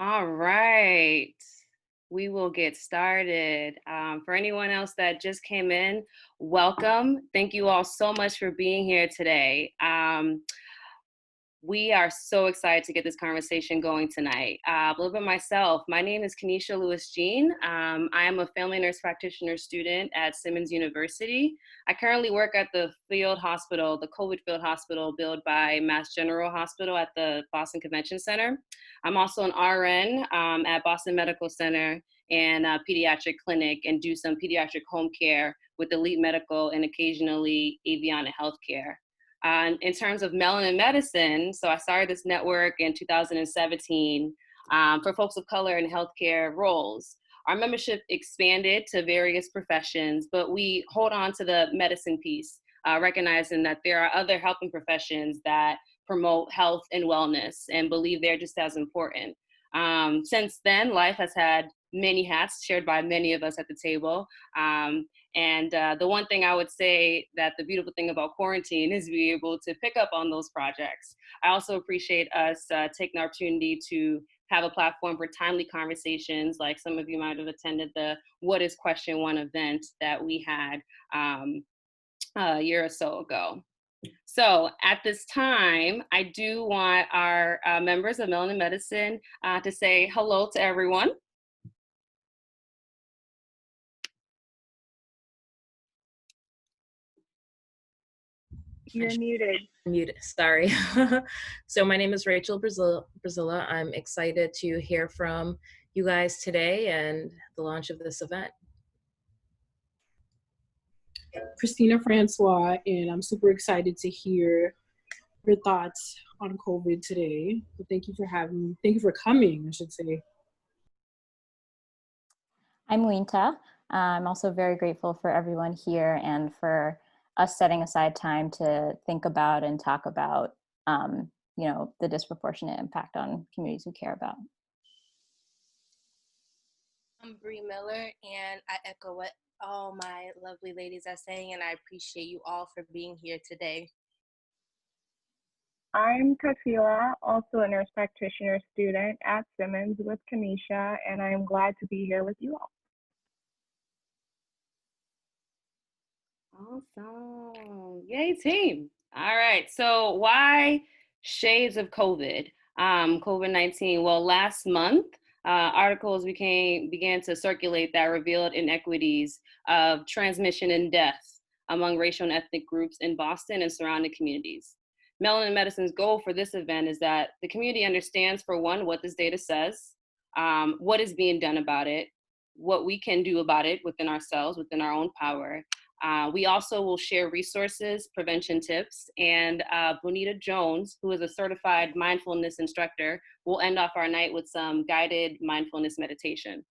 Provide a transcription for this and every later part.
All right, we will get started. For anyone else that just came in, welcome. Thank you all so much for being here today. We are so excited to get this conversation going tonight. A little bit myself. My name is Kanisha Lewis-Jean. I am a family nurse practitioner student at Simmons University. I currently work at the field hospital, the COVID field hospital built by Mass General Hospital at the Boston Convention Center. I'm also an RN at Boston Medical Center and a pediatric clinic, and do some pediatric home care with Elite Medical and occasionally Aviana Healthcare. In terms of melanin medicine, so I started this network in 2017 for folks of color in healthcare roles. Our membership expanded to various professions, but we hold on to the medicine piece, recognizing that there are other helping professions that promote health and wellness and believe they're just as important. Since then, life has had many hats shared by many of us at the table. And the one thing I would say that the beautiful thing about quarantine is being able to pick up on those projects. I also appreciate us taking the opportunity to have a platform for timely conversations, like some of you might have attended the What is Question One event that we had a year or so ago. So at this time, I do want our members of Melanin Medicine to say hello to everyone. You're muted. Muted, sorry. So my name is Rachel Brazilla. I'm excited to hear from you guys today and the launch of this event. Christina Francois, and I'm super excited to hear your thoughts on COVID today. So thank you for coming, I should say. I'm Winta. I'm also very grateful for everyone here and for us setting aside time to think about and talk about, the disproportionate impact on communities we care about. I'm Bree Miller, and I echo what all my lovely ladies are saying, and I appreciate you all for being here today. I'm Tafila, also a nurse practitioner student at Simmons with Kanisha, and I am glad to be here with you all. Awesome. Yay, team. All right. So why shades of COVID-19? Well, last month, articles began to circulate that revealed inequities of transmission and death among racial and ethnic groups in Boston and surrounding communities. Melanin Medicine's goal for this event is that the community understands, for one, what this data says, what is being done about it, what we can do about it within ourselves, within our own power. We also will share resources, prevention tips, and Bonita Jones, who is a certified mindfulness instructor, will end off our night with some guided mindfulness meditation.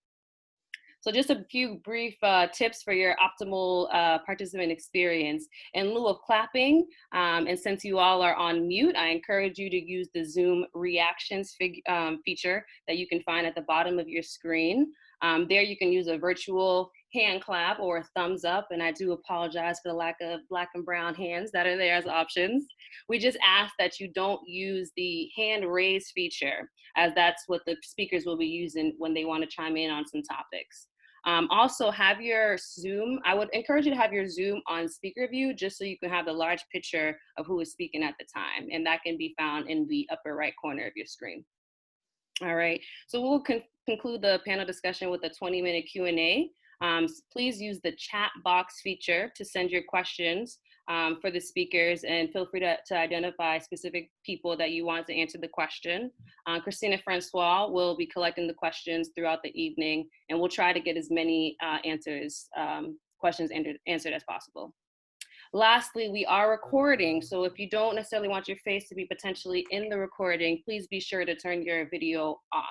So just a few brief tips for your optimal participant experience. In lieu of clapping, and since you all are on mute, I encourage you to use the Zoom reactions feature that you can find at the bottom of your screen. There you can use a virtual hand clap or a thumbs up, and I do apologize for the lack of black and brown hands that are there as options. We just ask that you don't use the hand raise feature, as that's what the speakers will be using when they want to chime in on some topics. Also have your Zoom, I would encourage you to have your Zoom on speaker view just so you can have the large picture of who is speaking at the time, and that can be found in the upper right corner of your screen. All right, so we'll conclude the panel discussion with a 20-minute Q&A. Please use the chat box feature to send your questions for the speakers, and feel free to identify specific people that you want to answer the question. Christina Francois will be collecting the questions throughout the evening, and we'll try to get as many questions answered as possible. Lastly, we are recording, so if you don't necessarily want your face to be potentially in the recording, please be sure to turn your video off.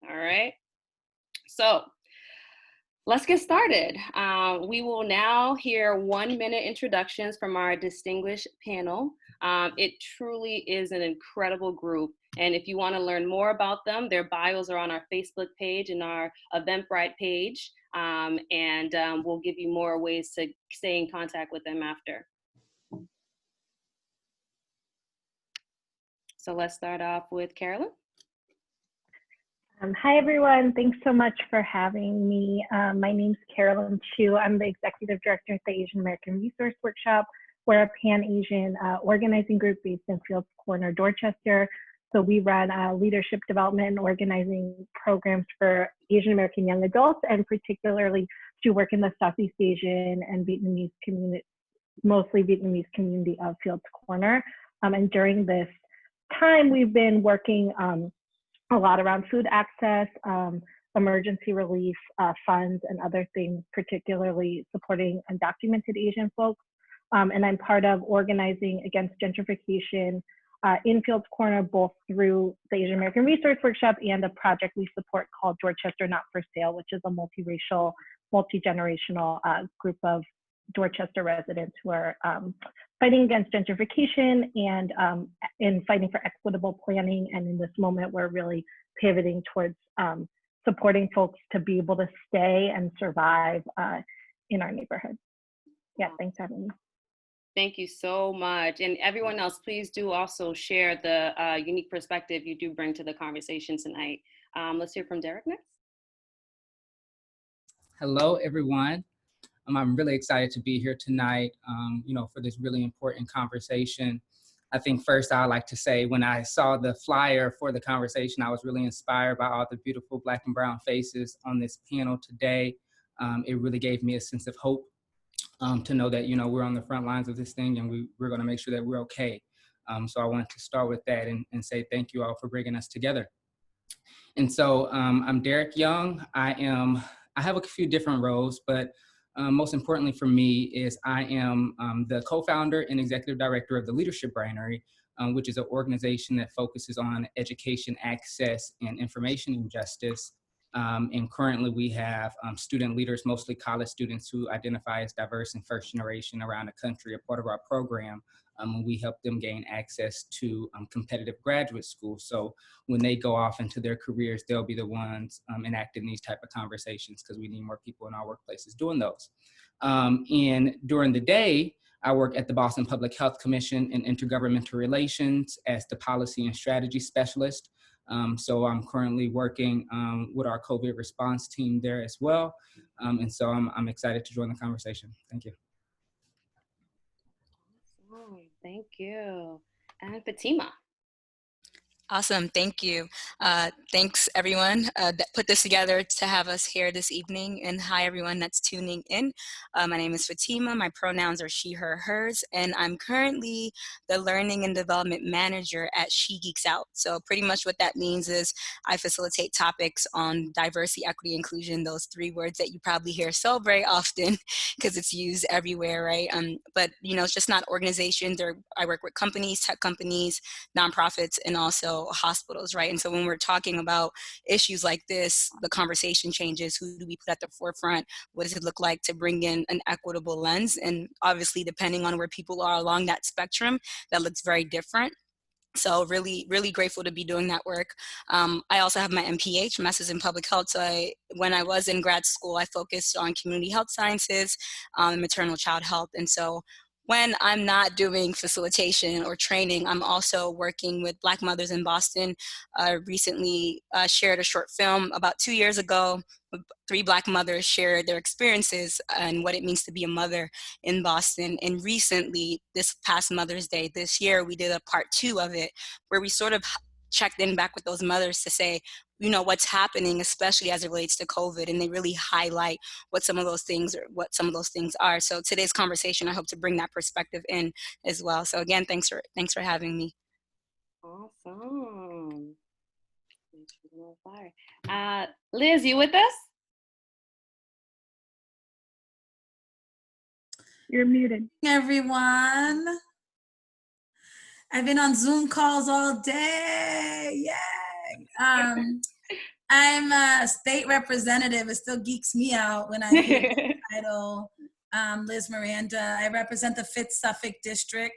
All right, so let's get started. We will now hear 1-minute introductions from our distinguished panel. It truly is an incredible group, and if you want to learn more about them, their bios are on our Facebook page and our Eventbrite page, and we'll give you more ways to stay in contact with them after. So let's start off with Carolyn. Hi, everyone. Thanks so much for having me. My name's Carolyn Chou. I'm the Executive Director at the Asian American Resource Workshop. We're a Pan-Asian organizing group based in Fields Corner, Dorchester. So we run leadership development and organizing programs for Asian American young adults, and particularly to work in the Southeast Asian and Vietnamese community, mostly Vietnamese community of Fields Corner. And during this time, we've been working a lot around food access, emergency relief funds, and other things, particularly supporting undocumented Asian folks. And I'm part of organizing against gentrification in Fields Corner, both through the Asian American Resource Workshop and a project we support called Dorchester Not for Sale, which is a multiracial, multi-generational group of Dorchester residents who are fighting against gentrification and in fighting for equitable planning. And in this moment, we're really pivoting towards supporting folks to be able to stay and survive in our neighborhood. Yeah, thanks for having me. Thank you so much. And everyone else, please do also share the unique perspective you do bring to the conversation tonight. Let's hear from Derrick next. Hello, everyone. I'm really excited to be here tonight, for this really important conversation. I think first I'd like to say when I saw the flyer for the conversation, I was really inspired by all the beautiful Black and brown faces on this panel today. It really gave me a sense of hope to know that, we're on the front lines of this thing and we're gonna make sure that we're okay. So I wanted to start with that and say thank you all for bringing us together. And so I'm Derrick Young. I have a few different roles, but most importantly for me is I am the co-founder and executive director of the Leadership Brinery, which is an organization that focuses on education, access, and information injustice. And currently we have student leaders, mostly college students who identify as diverse and first generation around the country, a part of our program. And we help them gain access to competitive graduate school. So when they go off into their careers, they'll be the ones enacting these type of conversations because we need more people in our workplaces doing those. And during the day, I work at the Boston Public Health Commission in Intergovernmental Relations as the policy and strategy specialist. So I'm currently working with our COVID response team there as well. And so I'm excited to join the conversation. Thank you. Oh, thank you. And Fatima. Awesome, thank you. Thanks everyone that put this together to have us here this evening, and hi everyone that's tuning in. My name is Fatima, my pronouns are she, her, hers, and I'm currently the Learning and Development Manager at She Geeks Out. So pretty much what that means is I facilitate topics on diversity, equity, inclusion, those three words that you probably hear so very often because it's used everywhere, right? But it's just not organizations, or I work with companies, tech companies, nonprofits, and also hospitals, right? And so when we're talking about issues like this, the conversation changes. Who do we put at the forefront? What does it look like to bring in an equitable lens? And obviously, depending on where people are along that spectrum, that looks very different. So really, really grateful to be doing that work. I also have my MPH, Master's in Public Health. So when I was in grad school, I focused on community health sciences, maternal child health. And so when I'm not doing facilitation or training, I'm also working with Black mothers in Boston. I recently shared a short film about 2 years ago. 3 Black mothers shared their experiences and what it means to be a mother in Boston. And recently, this past Mother's Day this year, we did a part 2 of it, where we sort of checked in back with those mothers to say, what's happening, especially as it relates to COVID, and they really highlight what some of those things are. So today's conversation, I hope to bring that perspective in as well. So again, thanks for having me. Awesome. Liz, you with us? You're muted. Everyone. I've been on Zoom calls all day. Yay! I'm a state representative. It still geeks me out when I hear the title. Liz Miranda. I represent the 5th Suffolk District,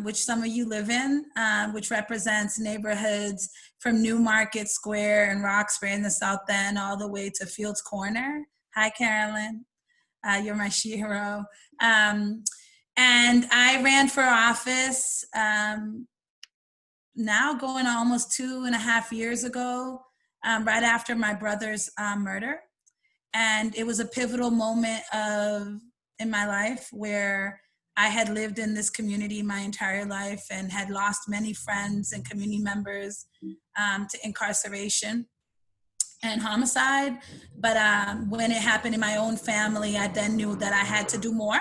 which some of you live in, which represents neighborhoods from Newmarket Square and Roxbury in the South End all the way to Fields Corner. Hi, Carolyn. You're my she-hero. And I ran for office now going on almost 2.5 years ago. right after my brother's murder. And it was a pivotal moment in my life where I had lived in this community my entire life and had lost many friends and community members to incarceration and homicide. But when it happened in my own family, I then knew that I had to do more.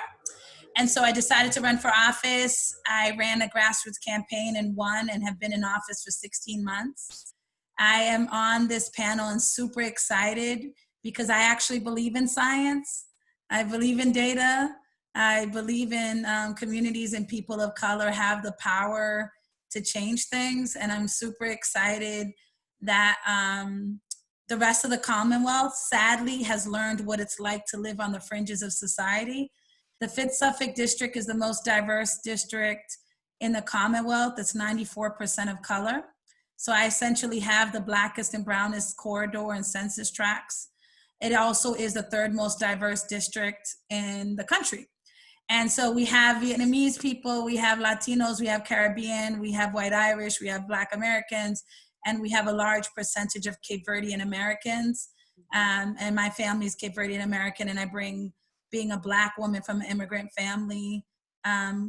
And so I decided to run for office. I ran a grassroots campaign and won, and have been in office for 16 months. I am on this panel and super excited because I actually believe in science. I believe in data. I believe in communities and people of color have the power to change things. And I'm super excited that the rest of the Commonwealth, sadly, has learned what it's like to live on the fringes of society. The 5th Suffolk District is the most diverse district in the Commonwealth. It's 94% of color. So I essentially have the blackest and brownest corridor and census tracts. It also is the 3rd most diverse district in the country. And so we have Vietnamese people, we have Latinos, we have Caribbean, we have White Irish, we have Black Americans, and we have a large percentage of Cape Verdean Americans. And my family is Cape Verdean American, and I bring, being a Black woman from an immigrant family,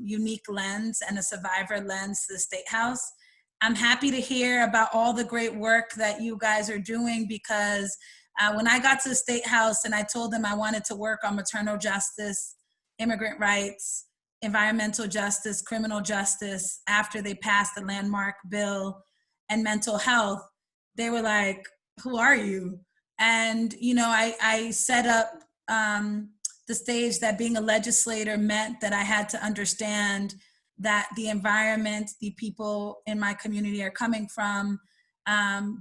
unique lens and a survivor lens to the State House. I'm happy to hear about all the great work that you guys are doing, because when I got to the State House and I told them I wanted to work on maternal justice, immigrant rights, environmental justice, criminal justice, after they passed the landmark bill, and mental health, they were like, who are you? And, you know, I set up the stage that being a legislator meant that I had to understand that the environment the people in my community are coming from,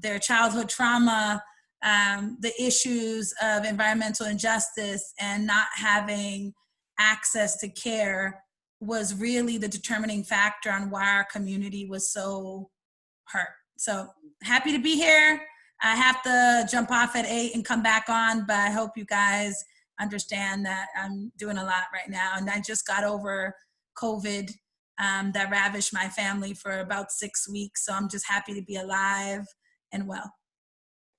their childhood trauma, the issues of environmental injustice and not having access to care was really the determining factor on why our community was so hurt. So happy to be here. I have to jump off at 8 and come back on, but I hope you guys understand that I'm doing a lot right now. And I just got over COVID that ravaged my family for about 6 weeks. So I'm just happy to be alive and well.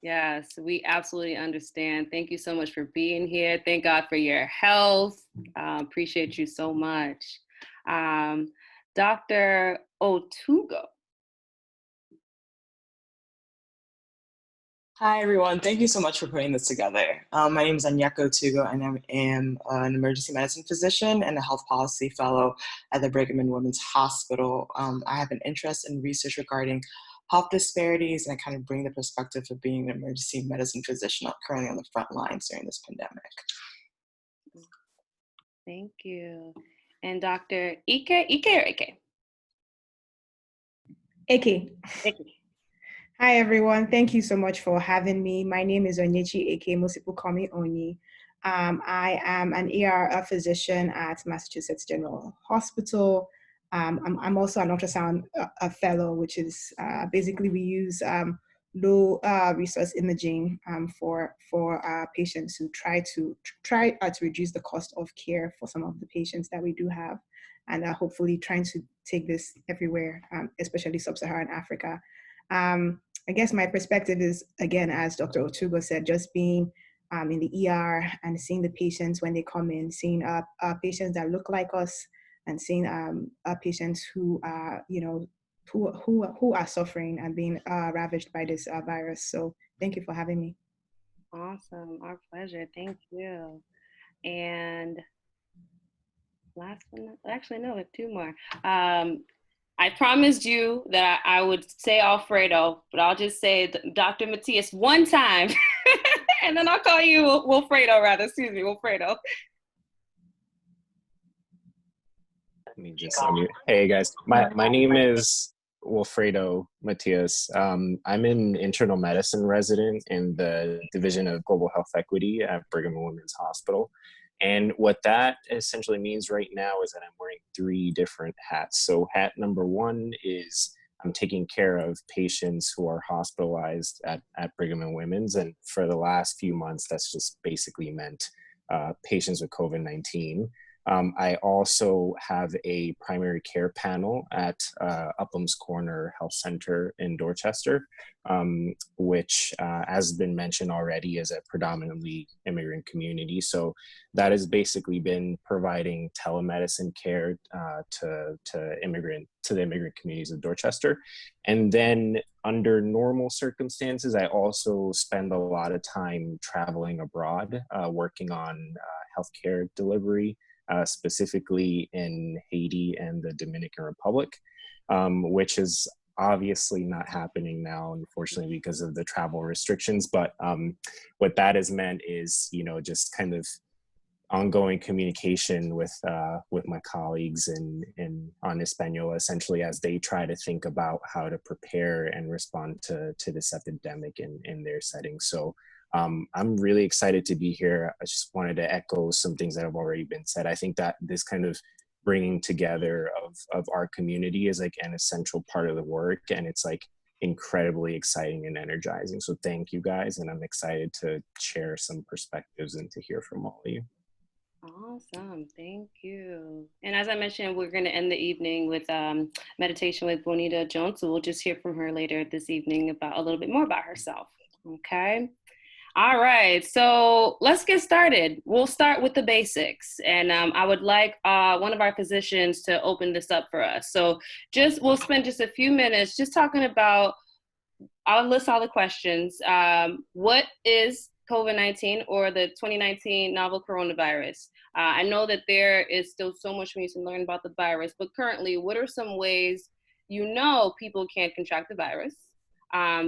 Yes, we absolutely understand. Thank you so much for being here. Thank God for your health. Appreciate you so much. Dr. Otugo. Hi, everyone. Thank you so much for putting this together. My name is Onyeka Otugo, and I am an emergency medicine physician and a health policy fellow at the Brigham and Women's Hospital. I have an interest in research regarding health disparities, and I kind of bring the perspective of being an emergency medicine physician currently on the front lines during this pandemic. Thank you. And Dr. Eke or Eke? Eke. Eke. Hi, everyone. Thank you so much for having me. My name is Onyinyechi Eke. Most people call me Onyi. I am an ER physician at Massachusetts General Hospital. I'm also an ultrasound fellow, which is basically we use low resource imaging for patients who try to reduce the cost of care for some of the patients that we do have, and hopefully trying to take this everywhere, especially sub-Saharan Africa. I guess my perspective is, again, as Dr. Otugo said, just being in the ER and seeing the patients when they come in, seeing patients that look like us, and seeing patients who are, you know, who are suffering and being ravaged by this virus. So thank you for having me. Awesome, our pleasure. Thank you. And last one, actually no, two more. I promised you that I would say Alfredo, but I'll just say Dr. Matias one time, and then I'll call you Wilfredo, rather. Excuse me, Wilfredo. Let me just unmute. Hey guys, my name is Wilfredo Matias. I'm an internal medicine resident in the Division of Global Health Equity at Brigham and Women's Hospital. And what that essentially means right now is that I'm wearing 3 different hats. So hat number 1 is I'm taking care of patients who are hospitalized at Brigham and Women's. And for the last few months, that's just basically meant patients with COVID-19. I also have a primary care panel at Upham's Corner Health Center in Dorchester, which, as been mentioned already, is a predominantly immigrant community. So that has basically been providing telemedicine care to the immigrant communities of Dorchester. And then under normal circumstances, I also spend a lot of time traveling abroad, working on healthcare delivery, specifically in Haiti and the Dominican Republic, which is obviously not happening now, unfortunately, because of the travel restrictions. But what that has meant is, just kind of ongoing communication with my colleagues on Espanol, essentially, as they try to think about how to prepare and respond to this epidemic in their setting. So I'm really excited to be here. I just wanted to echo some things that have already been said. I think that this kind of bringing together of our community is like an essential part of the work, and it's like incredibly exciting and energizing. So thank you guys, and I'm excited to share some perspectives and to hear from all of you. Awesome, thank you. And as I mentioned, we're going to end the evening with meditation with Bonita Jones, so we'll just hear from her later this evening about a little bit more about herself. Okay. All right, so let's get started. We'll start with the basics, and I would like one of our physicians to open this up for us. So we'll spend just a few minutes just talking about, I'll list all the questions. What is COVID-19 or the 2019 novel coronavirus? I know that there is still so much we need to learn about the virus, but currently, what are some ways people can't contract the virus?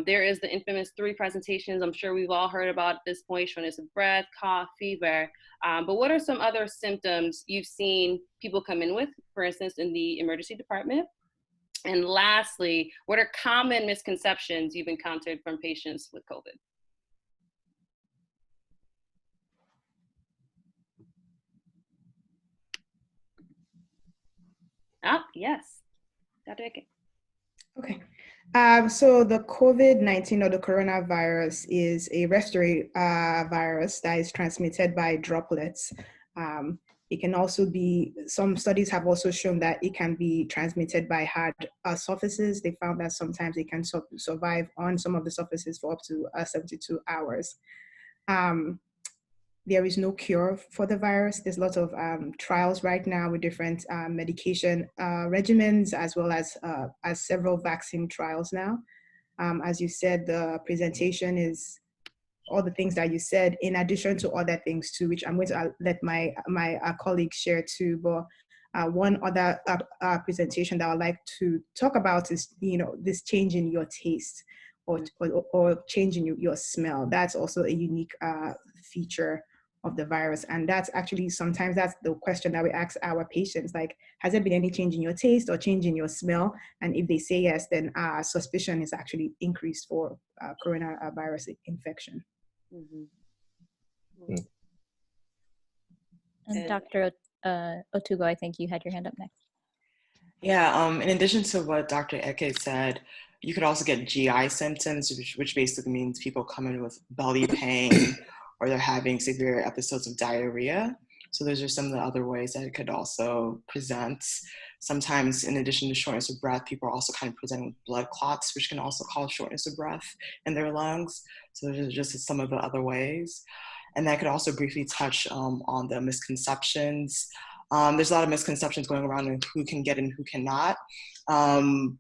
There is the infamous 3 presentations I'm sure we've all heard about at this point: shortness of breath, cough, fever. But what are some other symptoms you've seen people come in with, for instance, in the emergency department? And lastly, what are common misconceptions you've encountered from patients with COVID? Yes, Dr. Eke. Okay. So the COVID-19 or the coronavirus is a respiratory virus that is transmitted by droplets. It can also be, some studies have also shown that it can be transmitted by hard surfaces. They found that sometimes it can survive on some of the surfaces for up to 72 hours. There is no cure for the virus. There's lots of trials right now with different medication regimens, as well as several vaccine trials now. As you said, the presentation is all the things that you said, in addition to other things too, which I'm going to let my colleagues share too. But one other presentation that I'd like to talk about is, this change in your taste or change in your smell. That's also a unique feature of the virus. And that's actually, sometimes that's the question that we ask our patients, like, has there been any change in your taste or change in your smell? And if they say yes, then suspicion is actually increased for coronavirus infection. Mm-hmm. And Dr. Otugo, I think you had your hand up next. Yeah, in addition to what Dr. Eke said, you could also get GI symptoms, which basically means people come in with belly pain or they're having severe episodes of diarrhea. So those are some of the other ways that it could also present. Sometimes, in addition to shortness of breath, people are also kind of presenting with blood clots, which can also cause shortness of breath in their lungs. So those are just some of the other ways. And I could also briefly touch on the misconceptions. There's a lot of misconceptions going around on who can get and who cannot.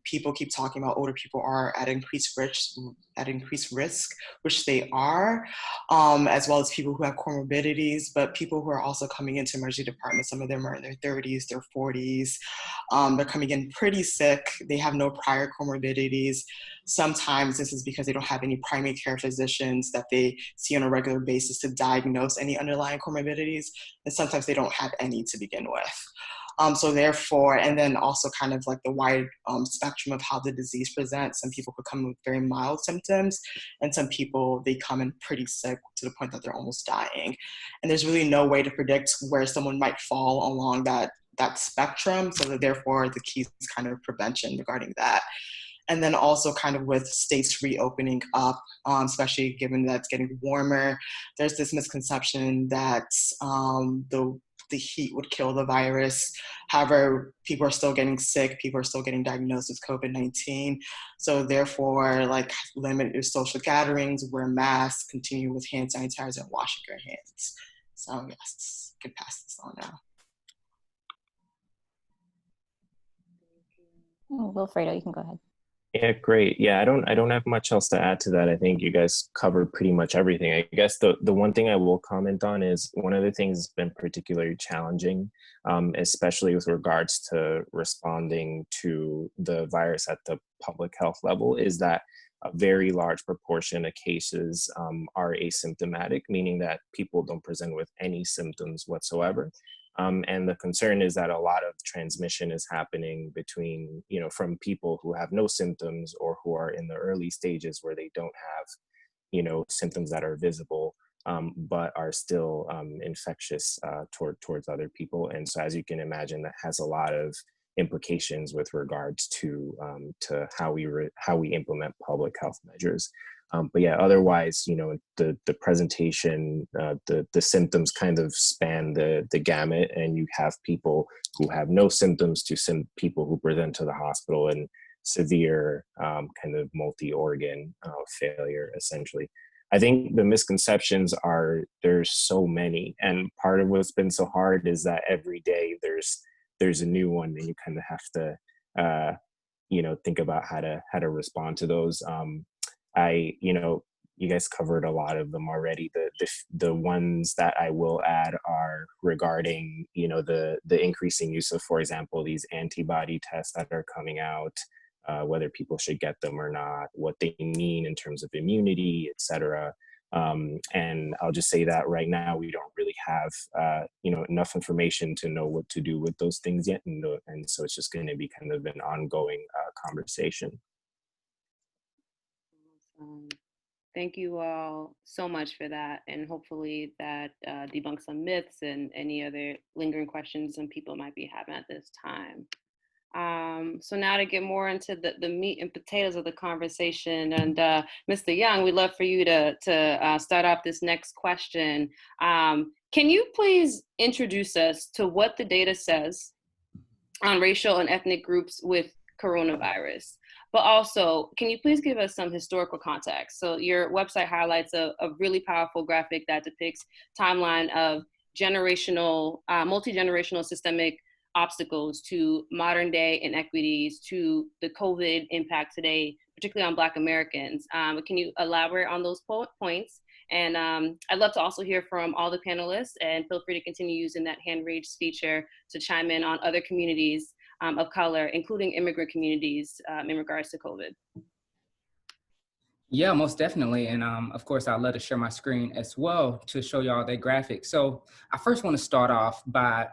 People keep talking about older people are at increased risk, which they are, as well as people who have comorbidities, but people who are also coming into emergency departments, some of them are in their 30s, their 40s. They're coming in pretty sick. They have no prior comorbidities. Sometimes this is because they don't have any primary care physicians that they see on a regular basis to diagnose any underlying comorbidities. And sometimes they don't have any to begin with. So therefore, and then also kind of like the wide spectrum of how the disease presents. Some people could come in with very mild symptoms, and some people, they come in pretty sick to the point that they're almost dying. And there's really no way to predict where someone might fall along that spectrum. So that therefore, the key is kind of prevention regarding that. And then also kind of with states reopening up, especially given that it's getting warmer, there's this misconception that the the heat would kill the virus. However, people are still getting sick. People are still getting diagnosed with COVID-19. So therefore, like, limit your social gatherings, wear masks, continue with hand sanitizer, and washing your hands. So yes, I can pass this on now. Oh, Wilfredo, you can go ahead. Yeah, great. Yeah, I don't have much else to add to that. I think you guys covered pretty much everything. I guess the one thing I will comment on is one of the things that's been particularly challenging, especially with regards to responding to the virus at the public health level, is that a very large proportion of cases are asymptomatic, meaning that people don't present with any symptoms whatsoever. And the concern is that a lot of transmission is happening between, from people who have no symptoms or who are in the early stages where they don't have, symptoms that are visible, but are still infectious towards other people. And so, as you can imagine, that has a lot of implications with regards to how we implement public health measures. But yeah, otherwise, the presentation, the symptoms kind of span the gamut, and you have people who have no symptoms to people who present to the hospital and severe kind of multi-organ failure, essentially. I think the misconceptions there's so many, and part of what's been so hard is that every day there's a new one, and you kind of have to think about how to respond to those. You guys covered a lot of them already. The ones that I will add are regarding, the increasing use of, for example, these antibody tests that are coming out, whether people should get them or not, what they mean in terms of immunity, et cetera. And I'll just say that right now we don't really have, enough information to know what to do with those things yet. And so it's just going to be kind of an ongoing conversation. Thank you all so much for that, and hopefully that debunks some myths and any other lingering questions some people might be having at this time. So now to get more into the meat and potatoes of the conversation, and Mr. Young, we'd love for you to start off this next question. Can you please introduce us to what the data says on racial and ethnic groups with coronavirus? But also, can you please give us some historical context? So your website highlights a really powerful graphic that depicts timeline of generational, multi-generational systemic obstacles to modern day inequities, to the COVID impact today, particularly on Black Americans. Can you elaborate on those points? And I'd love to also hear from all the panelists, and feel free to continue using that hand raised feature to chime in on other communities of color, including immigrant communities, in regards to COVID. Yeah, most definitely. And of course, I'd love to share my screen as well to show y'all that graphic. So I first want to start off by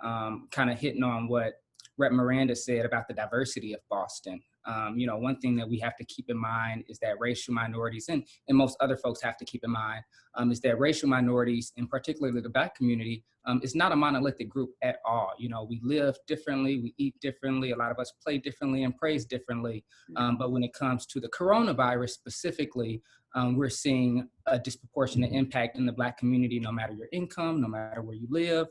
kind of hitting on what Rep. Miranda said about the diversity of Boston. One thing that we have to keep in mind is that racial minorities, and most other folks have to keep in mind, is that racial minorities, and particularly the Black community, is not a monolithic group at all. We live differently, we eat differently, a lot of us play differently and praise differently. But when it comes to the coronavirus specifically, we're seeing a disproportionate impact in the Black community, no matter your income, no matter where you live,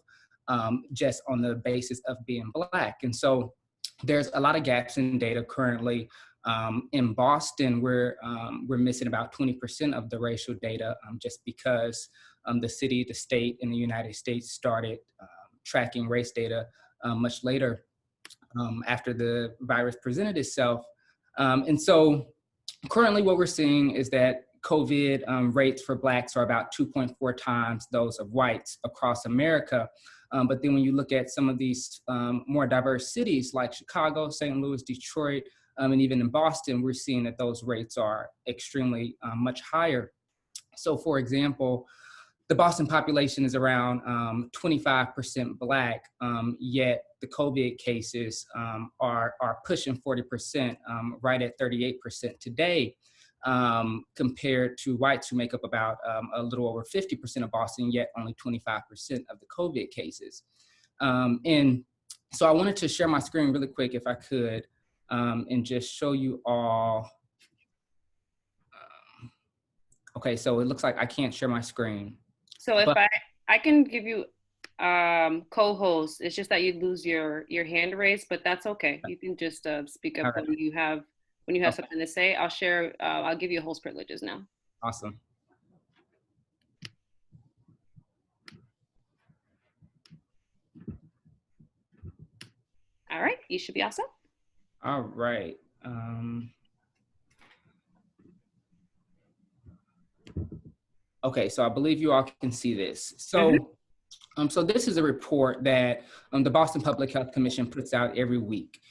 just on the basis of being Black. And so there's a lot of gaps in data currently. In Boston, we're missing about 20% of the racial data, just because the city, the state, and the United States started tracking race data much later after the virus presented itself. And so currently what we're seeing is that COVID rates for Blacks are about 2.4 times those of whites across America. But then when you look at some of these more diverse cities like Chicago, St. Louis, Detroit, and even in Boston, we're seeing that those rates are extremely much higher. So for example, the Boston population is around 25% Black, yet the COVID cases are pushing 40%, right at 38% today, compared to whites who make up about a little over 50% of Boston, yet only 25% of the COVID cases. And so I wanted to share my screen really quick, if I could, and just show you all. Okay, so it looks like I can't share my screen. So if I can give you co-host. It's just that you lose your hand raised, but that's okay. You can just speak up All right. when you have Okay. something to say. I'll share. I'll give you host privileges now. Awesome. All right, you should be awesome. All right. Okay, so I believe you all can see this. So, so this is a report that the Boston Public Health Commission puts out every week.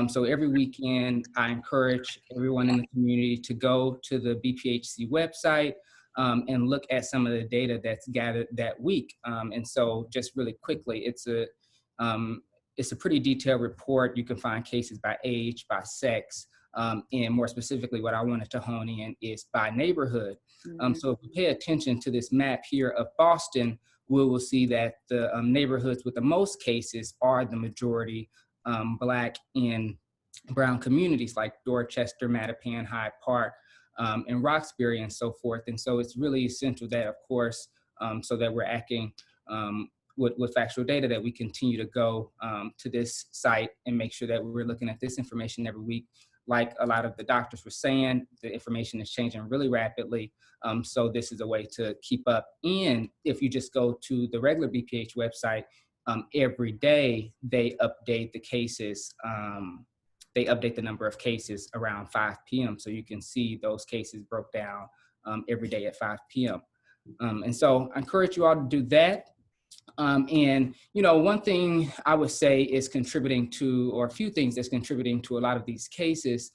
So every weekend, I encourage everyone in the community to go to the BPHC website and look at some of the data that's gathered that week. And so just really quickly, it's a pretty detailed report. You can find cases by age, by sex, and more specifically, what I wanted to hone in is by neighborhood. So if you pay attention to this map here of Boston, we will see that the neighborhoods with the most cases are the majority Black and Brown communities like Dorchester, Mattapan, Hyde Park, and Roxbury and so forth. And so it's really essential that, of course, so that we're acting with factual data, that we continue to go to this site and make sure that we're looking at this information every week. Like a lot of the doctors were saying, the information is changing really rapidly. So this is a way to keep up. And if you just go to the regular BPH website, every day they update the cases. They update the number of cases around 5 p.m. So you can see those cases broke down every day at 5 p.m. And so I encourage you all to do that. And, you know, one thing I would say is contributing to, or a few things that's contributing to a lot of these cases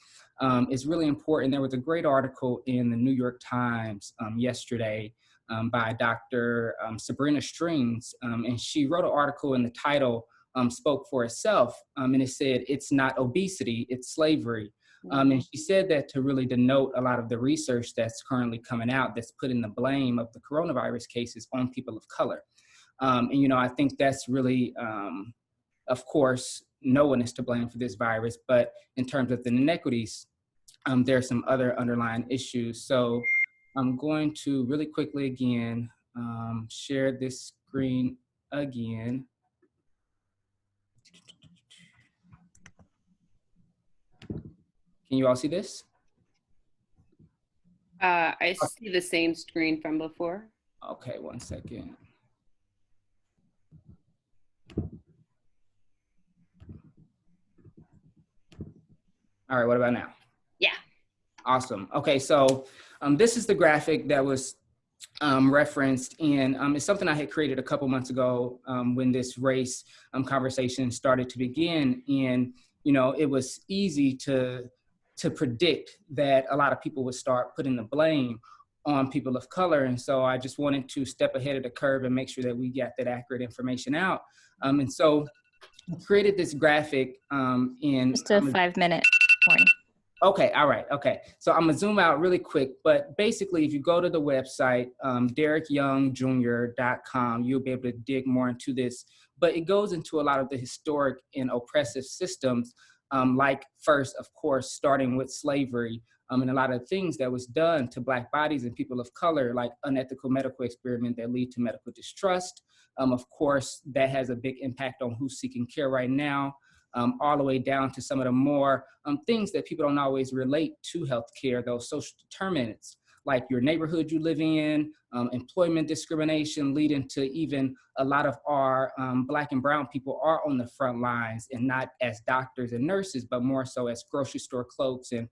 is really important. There was a great article in the New York Times yesterday by Dr. Sabrina Strings, and she wrote an article and the title spoke for itself. And it said, "It's not obesity, it's slavery." And she said that to really denote a lot of the research that's currently coming out that's putting the blame of the coronavirus cases on people of color. And, you know, I think that's really, of course, no one is to blame for this virus, but in terms of the inequities, there are some other underlying issues. So I'm going to really quickly again, share this screen again. Can you all see this? I see the same screen from before. Okay, one second. All right, what about now? Yeah. Awesome. Okay, so this is the graphic that was referenced, and it's something I had created a couple months ago when this race conversation started to begin. And, you know, it was easy to predict that a lot of people would start putting the blame on people of color. And so I just wanted to step ahead of the curve and make sure that we got that accurate information out. And so I created this graphic in just a 5-minute warning. Okay, all right, okay. So I'm gonna zoom out really quick, but basically if you go to the website, DerrickYoungJr.com, you'll be able to dig more into this, but it goes into a lot of the historic and oppressive systems, like first, of course, starting with slavery, and a lot of things that was done to Black bodies and people of color, like unethical medical experiment that lead to medical distrust. Of course, that has a big impact on who's seeking care right now. All the way down to some of the more things that people don't always relate to healthcare, those social determinants, like your neighborhood you live in, employment discrimination, leading to even a lot of our Black and Brown people are on the front lines, and not as doctors and nurses, but more so as grocery store clerks and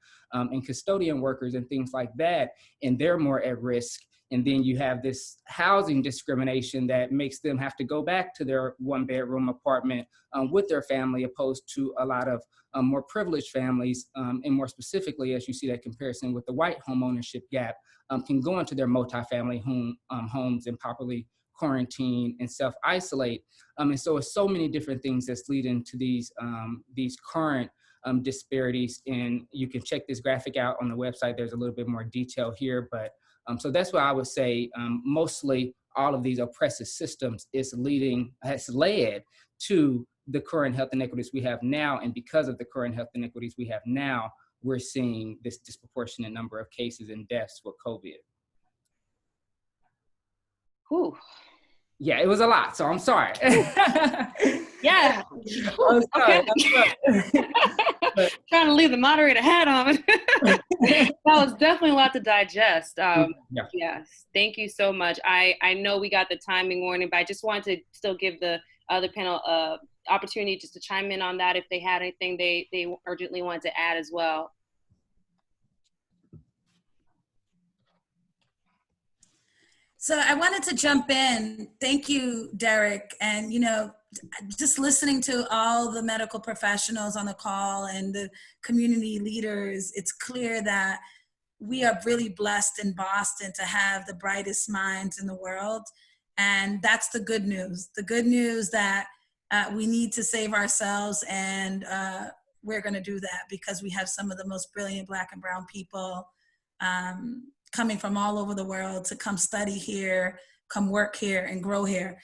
custodian workers and things like that, and they're more at risk. And then you have this housing discrimination that makes them have to go back to their one-bedroom apartment with their family, opposed to a lot of more privileged families. And more specifically, as you see that comparison with the white home ownership gap, can go into their multifamily homes and properly quarantine and self-isolate. And so it's so many different things that's leading to these current disparities. And you can check this graphic out on the website. There's a little bit more detail here, but so that's what I would say. Mostly all of these oppressive systems has led to the current health inequities we have now. And because of the current health inequities we have now, we're seeing this disproportionate number of cases and deaths with COVID. Whew. Yeah, it was a lot, so I'm sorry. Yeah. I'm sorry. Okay. Trying to leave the moderator hat on. That was definitely a lot to digest. Yes, thank you so much. I know we got the timing warning, but I just wanted to still give the other panel opportunity just to chime in on that if they had anything they urgently wanted to add as well. So I wanted to jump in. Thank you, Derrick. And, you know, just listening to all the medical professionals on the call and the community leaders, it's clear that we are really blessed in Boston to have the brightest minds in the world. And that's the good news. The good news that we need to save ourselves, and we're going to do that because we have some of the most brilliant Black and brown people coming from all over the world to come study here, come work here, and grow here.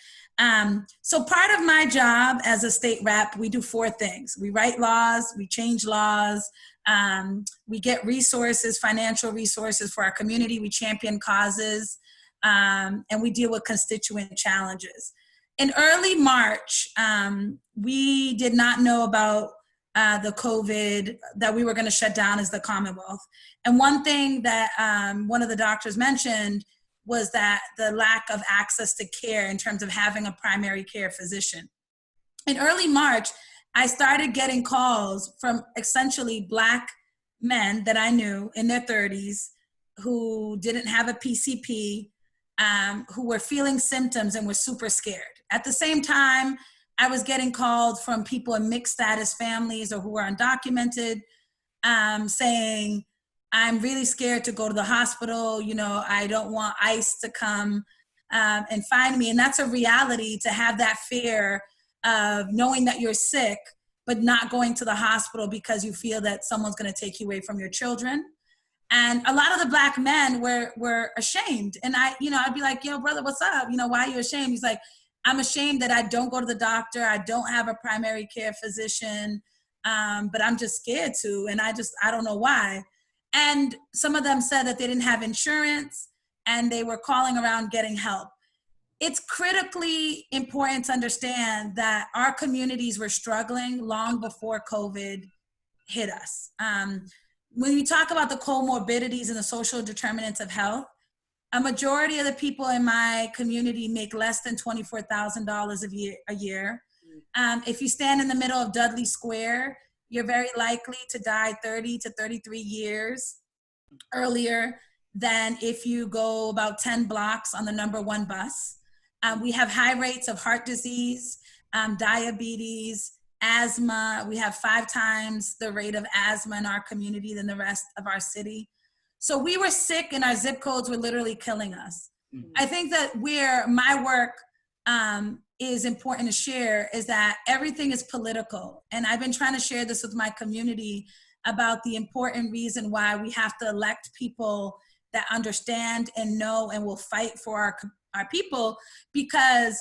So part of my job as a state rep, we do 4 things. We write laws, we change laws, we get resources, financial resources for our community, we champion causes, and we deal with constituent challenges. In early March, we did not know about the COVID, that we were going to shut down as the Commonwealth. And one thing that one of the doctors mentioned was that the lack of access to care in terms of having a primary care physician. In early March, I started getting calls from essentially Black men that I knew in their 30s who didn't have a PCP, who were feeling symptoms and were super scared. At the same time, I was getting called from people in mixed status families or who were undocumented, saying, I'm really scared to go to the hospital. You know, I don't want ICE to come and find me. And that's a reality, to have that fear of knowing that you're sick, but not going to the hospital because you feel that someone's going to take you away from your children. And a lot of the Black men were ashamed. And I'd be like, yo, brother, what's up? You know, why are you ashamed? He's like, I'm ashamed that I don't go to the doctor. I don't have a primary care physician, but I'm just scared to. And I don't know why. And some of them said that they didn't have insurance and they were calling around getting help. It's critically important to understand that our communities were struggling long before COVID hit us. When you talk about the comorbidities and the social determinants of health, a majority of the people in my community make less than $24,000 a year. If you stand in the middle of Dudley Square, you're very likely to die 30 to 33 years earlier than if you go about 10 blocks on the number 1 bus. We have high rates of heart disease, diabetes, asthma. We have 5 times the rate of asthma in our community than the rest of our city. So we were sick and our zip codes were literally killing us. Mm-hmm. I think that where my work is important to share is that everything is political. And I've been trying to share this with my community about the important reason why we have to elect people that understand and know and will fight for our people, because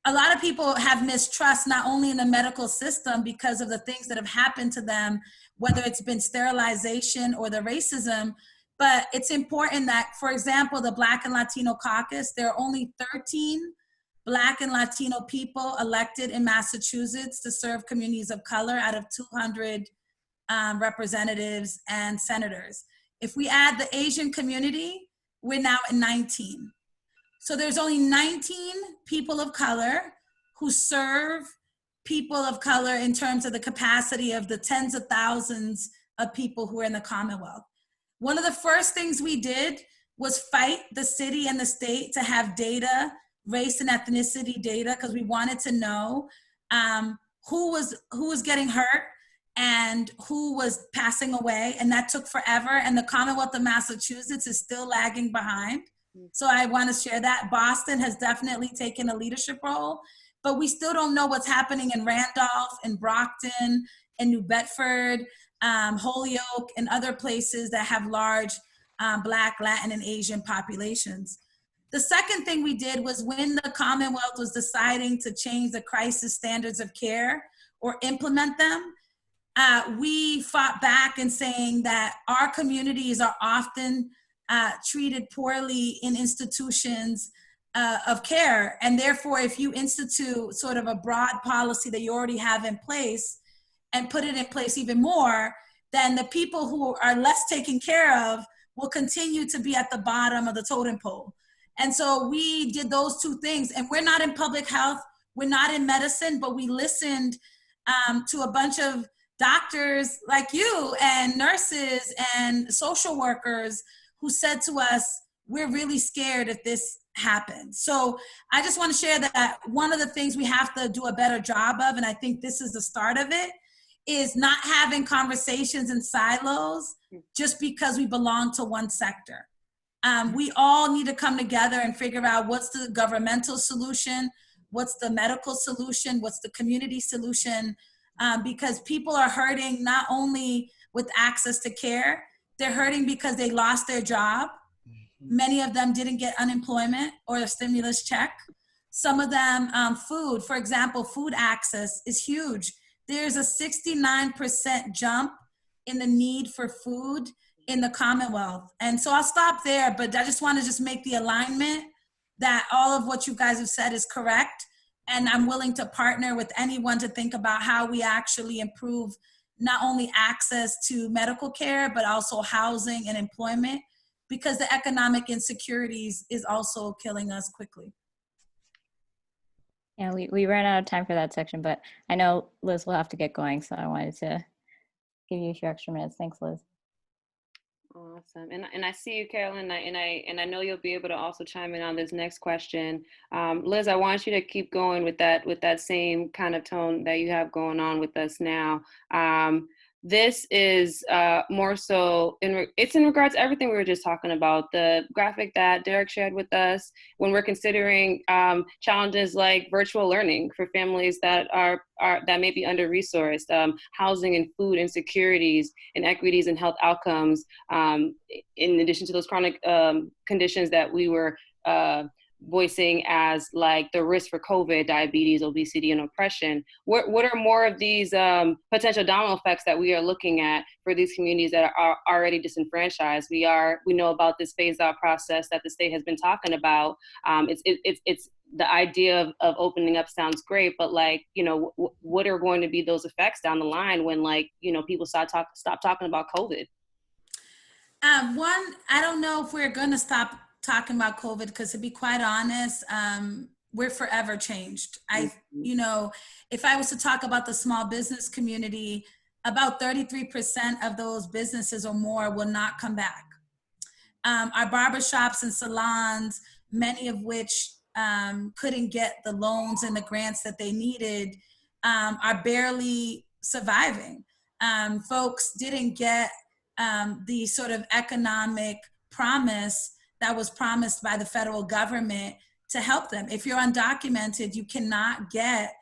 a lot of people have mistrust not only in the medical system because of the things that have happened to them, whether it's been sterilization or the racism, but it's important that, for example, the Black and Latino caucus, there are only 13 Black and Latino people elected in Massachusetts to serve communities of color out of 200 representatives and senators. If we add the Asian community, we're now at 19. So there's only 19 people of color who serve people of color in terms of the capacity of the tens of thousands of people who are in the Commonwealth. One of the first things we did was fight the city and the state to have data, race and ethnicity data, because we wanted to know who was getting hurt and who was passing away, and that took forever. And the Commonwealth of Massachusetts is still lagging behind. So I want to share that. Boston has definitely taken a leadership role, but we still don't know what's happening in Randolph, in Brockton, in New Bedford, Holyoke, and other places that have large Black, Latin, and Asian populations. The second thing we did was when the Commonwealth was deciding to change the crisis standards of care or implement them, we fought back in saying that our communities are often treated poorly in institutions of care. And therefore, if you institute sort of a broad policy that you already have in place and put it in place even more, then the people who are less taken care of will continue to be at the bottom of the totem pole. And so we did those two things. And we're not in public health, we're not in medicine, but we listened to a bunch of doctors like you and nurses and social workers who said to us, we're really scared if this happens. So I just want to share that one of the things we have to do a better job of, and I think this is the start of it, is not having conversations in silos just because we belong to one sector. We all need to come together and figure out what's the governmental solution, what's the medical solution, what's the community solution, because people are hurting not only with access to care, they're hurting because they lost their job. Many of them didn't get unemployment or a stimulus check. Some of them, food, for example, food access is huge. There's a 69% jump in the need for food in the Commonwealth. And so I'll stop there, but I just want to just make the alignment that all of what you guys have said is correct. And I'm willing to partner with anyone to think about how we actually improve not only access to medical care, but also housing and employment, because the economic insecurities is also killing us quickly. Yeah, we ran out of time for that section, but I know Liz will have to get going, so I wanted to give you a few extra minutes. Thanks, Liz. Awesome, and I see you, Carolyn, and I know you'll be able to also chime in on this next question. Liz, I want you to keep going with that same kind of tone that you have going on with us now. This is more so, it's in regards to everything we were just talking about, the graphic that Derrick shared with us, when we're considering challenges like virtual learning for families that that may be under-resourced, housing and food insecurities, inequities and health outcomes, in addition to those chronic conditions that we were voicing as like the risk for COVID, diabetes, obesity, and oppression. What are more of these potential domino effects that we are looking at for these communities that are already disenfranchised? We know about this phase out process that the state has been talking about. It's the idea of opening up sounds great, but like, you know, what are going to be those effects down the line when, like, you know, people stop talking about COVID? One, I don't know if we're going to stop talking about COVID, because to be quite honest, we're forever changed. You know, if I was to talk about the small business community, about 33% of those businesses or more will not come back. Our barbershops and salons, many of which couldn't get the loans and the grants that they needed, are barely surviving. Folks didn't get the sort of economic promise that was promised by the federal government to help them. If you're undocumented, you cannot get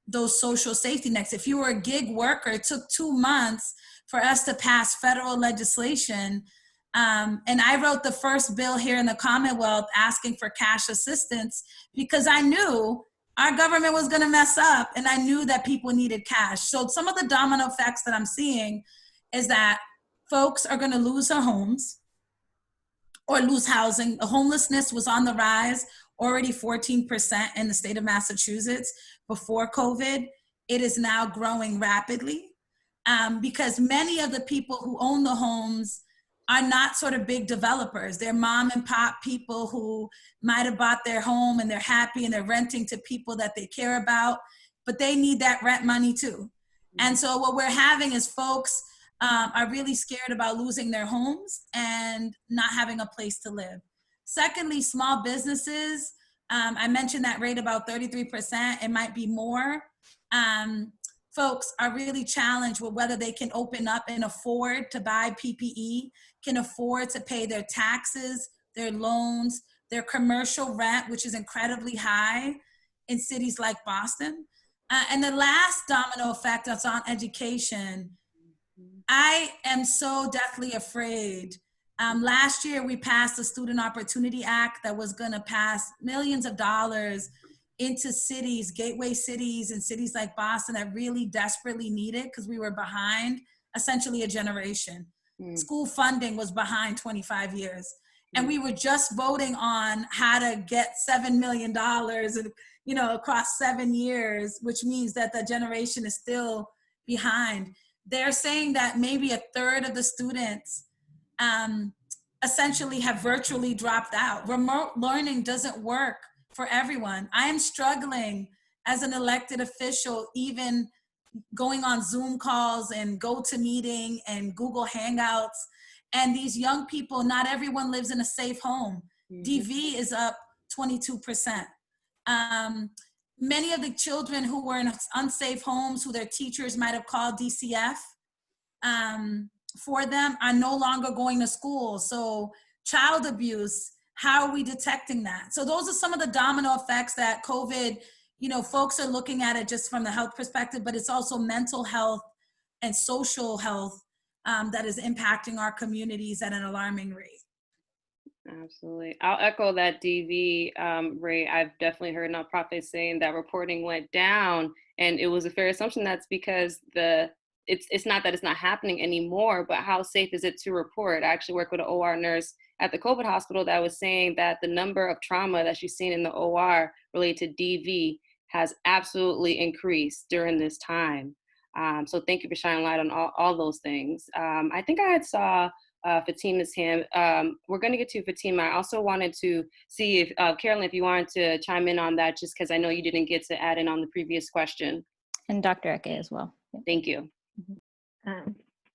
those social safety nets. If you were a gig worker, it took 2 months for us to pass federal legislation. And I wrote the first bill here in the Commonwealth asking for cash assistance, because I knew our government was gonna mess up, and I knew that people needed cash. So some of the domino effects that I'm seeing is that folks are gonna lose their homes or lose housing. Homelessness was on the rise, already 14% in the state of Massachusetts before COVID. It is now growing rapidly because many of the people who own the homes are not sort of big developers. They're mom and pop people who might have bought their home and they're happy and they're renting to people that they care about, but they need that rent money too. And so what we're having is folks are really scared about losing their homes and not having a place to live. Secondly, small businesses, I mentioned that rate about 33%, it might be more. Folks are really challenged with whether they can open up and afford to buy PPE, can afford to pay their taxes, their loans, their commercial rent, which is incredibly high in cities like Boston. And the last domino effect that's on education, I am so deathly afraid. Last year, we passed the Student Opportunity Act that was gonna pass millions of dollars into cities, gateway cities, and cities like Boston that really desperately need it, because we were behind essentially a generation. School funding was behind 25 years. And we were just voting on how to get $7 million and, you know, across 7 years, which means that the generation is still behind. They're saying that maybe a third of the students essentially have virtually dropped out. Remote learning doesn't work for everyone. I am struggling as an elected official, even going on Zoom calls and GoToMeeting and Google Hangouts. And these young people, not everyone lives in a safe home. DV is up 22%. Many of the children who were in unsafe homes, who their teachers might have called DCF for them, are no longer going to school. So child abuse, how are we detecting that? So those are some of the domino effects that COVID, you know, folks are looking at it just from the health perspective, but it's also mental health and social health that is impacting our communities at an alarming rate. Absolutely. I'll echo that DV rate. I've definitely heard nonprofits saying that reporting went down, and it was a fair assumption. That's because it's not that it's not happening anymore, but how safe is it to report? I actually work with an OR nurse at the COVID hospital that was saying that the number of trauma that she's seen in the OR related to DV has absolutely increased during this time. So thank you for shining light on all those things. I think I had saw Fatima's hand. We're going to get to Fatima. I also wanted to see if, Carolyn, if you wanted to chime in on that, just because I know you didn't get to add in on the previous question. And Dr. Eke as well. Yeah. Thank you.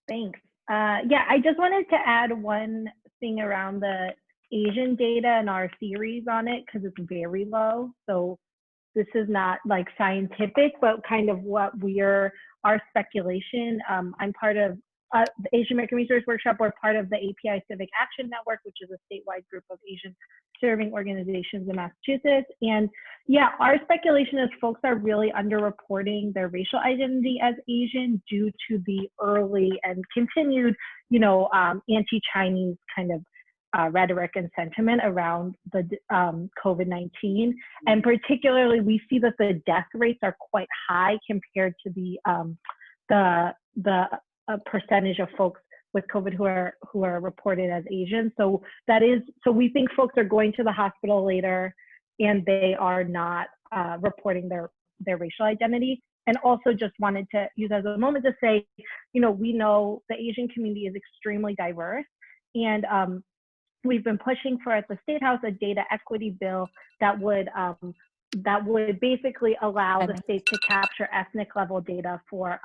Thanks. Yeah, I just wanted to add one thing around the Asian data and our theories on it, because it's very low. So this is not like scientific, but kind of what our speculation. I'm part of the Asian American Resource Workshop. We're part of the API Civic Action Network, which is a statewide group of Asian serving organizations in Massachusetts. And yeah, our speculation is folks are really underreporting their racial identity as Asian due to the early and continued, you know, anti-Chinese kind of rhetoric and sentiment around the COVID-19. And particularly, we see that the death rates are quite high compared to the percentage of folks with COVID who are reported as Asian. So we think folks are going to the hospital later and they are not reporting their racial identity. And also just wanted to use as a moment to say, you know, we know the Asian community is extremely diverse, and we've been pushing for at the State House a data equity bill that would basically allow the state to capture ethnic level data for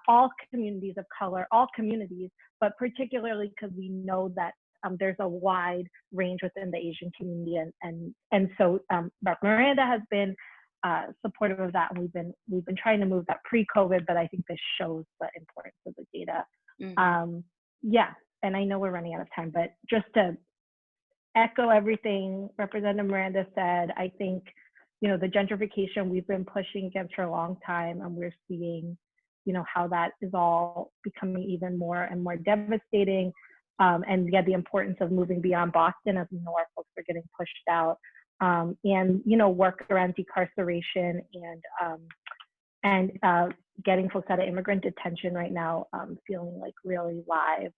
all communities of color, all communities, but particularly because we know that there's a wide range within the Asian community, and so Miranda has been supportive of that, and we've been trying to move that pre-COVID, but I think this shows the importance of the data. Yeah, and I know we're running out of time, but just to echo everything Representative Miranda said, I think, you know, the gentrification we've been pushing against for a long time, and we're seeing, you know, how that is all becoming even more and more devastating. And yeah, the importance of moving beyond Boston, as we know our folks are getting pushed out, and, you know, work around decarceration and getting folks out of immigrant detention right now, feeling like really live,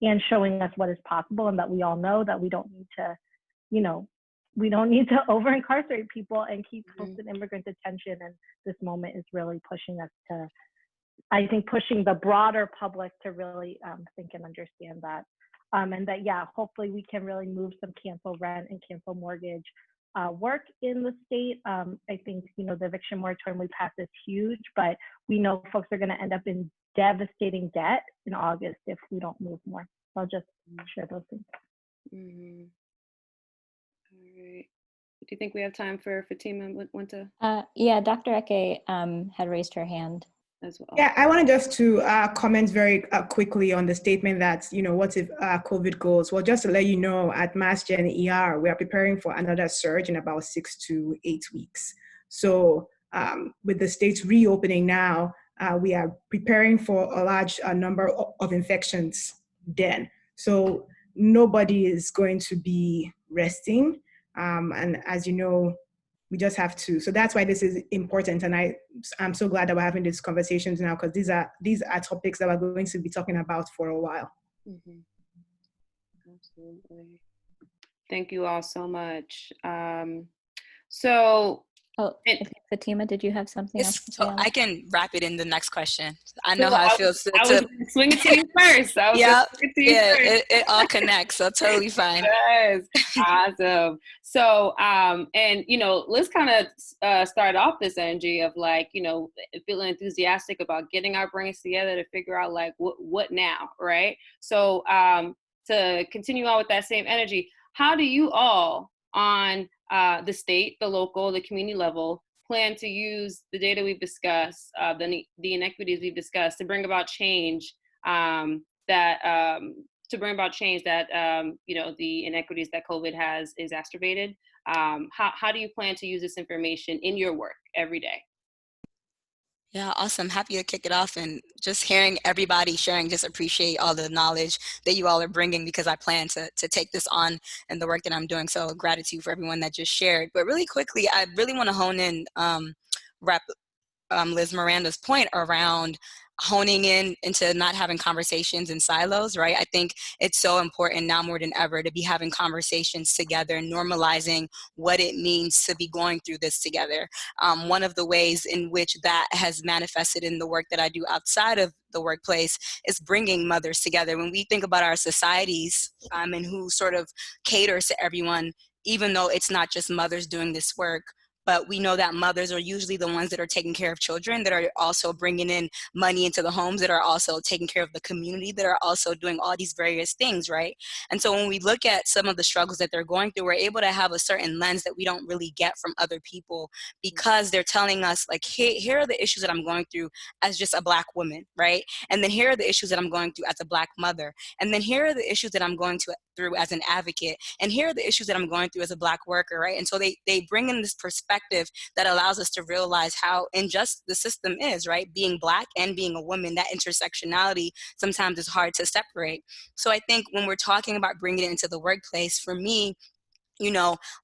and showing us what is possible, and that we all know that we don't need to, you know, we don't need to over incarcerate people and keep folks in immigrant detention. And this moment is really pushing us to, I think, pushing the broader public to really think and understand that. And that, yeah, hopefully we can really move some cancel rent and cancel mortgage work in the state. I think, you know, the eviction moratorium we passed is huge, but we know folks are going to end up in devastating debt in August if we don't move more. So I'll just share those things. All right. Do you think we have time for Fatima? Want to? Yeah, Dr. Eke had raised her hand as well. Yeah, I wanted just to comment very quickly on the statement that, you know, what if COVID goes? Well, just to let you know, at Mass Gen ER, we are preparing for another surge in about 6 to 8 weeks. So with the states reopening now, we are preparing for a large number of infections then. So nobody is going to be resting. And as you know, we just have to. So that's why this is important. And I'm so glad that we're having these conversations now, because these are topics that we're going to be talking about for a while. Absolutely. Thank you all so much. So, I think Fatima, did you have something else to say So on I that? can wrap it in the next question. I so know how it I feels was to gonna swing it to you first. yeah, yeah, First. it all connects, so totally fine. Yes, awesome. So, and let's kind of start off this energy of like, feeling enthusiastic about getting our brains together to figure out like what now, right? So, to continue on with that same energy, how do you all on the state, the local, the community level plan to use the data we've discussed, the inequities we've discussed to bring about change that the inequities that COVID has exacerbated? How do you plan to use this information in your work every day? Yeah, awesome. Happy to kick it off, and just hearing everybody sharing, just appreciate all the knowledge that you all are bringing, because I plan to take this on in the work that I'm doing. So gratitude for everyone that just shared. But really quickly, I really want to hone in, Liz Miranda's point around honing in into not having conversations in silos, right? I think it's so important now more than ever to be having conversations together and normalizing what it means to be going through this together. One of the ways in which that has manifested in the work that I do outside of the workplace is bringing mothers together. When we think about our societies and who sort of caters to everyone, even though it's not just mothers doing this work, but we know that mothers are usually the ones that are taking care of children, that are also bringing in money into the homes, that are also taking care of the community, that are also doing all these various things, right? And so when we look at some of the struggles that they're going through, we're able to have a certain lens that we don't really get from other people, because they're telling us, like, hey, here are the issues that I'm going through as just a Black woman, right? And then here are the issues that I'm going through as a Black mother. And then here are the issues that I'm going through as an advocate. And here are the issues that I'm going through as a Black worker, right? And so they bring in this perspective that allows us to realize how unjust the system is, right? Being Black and being a woman, that intersectionality sometimes is hard to separate. So I think when we're talking about bringing it into the workplace, for me,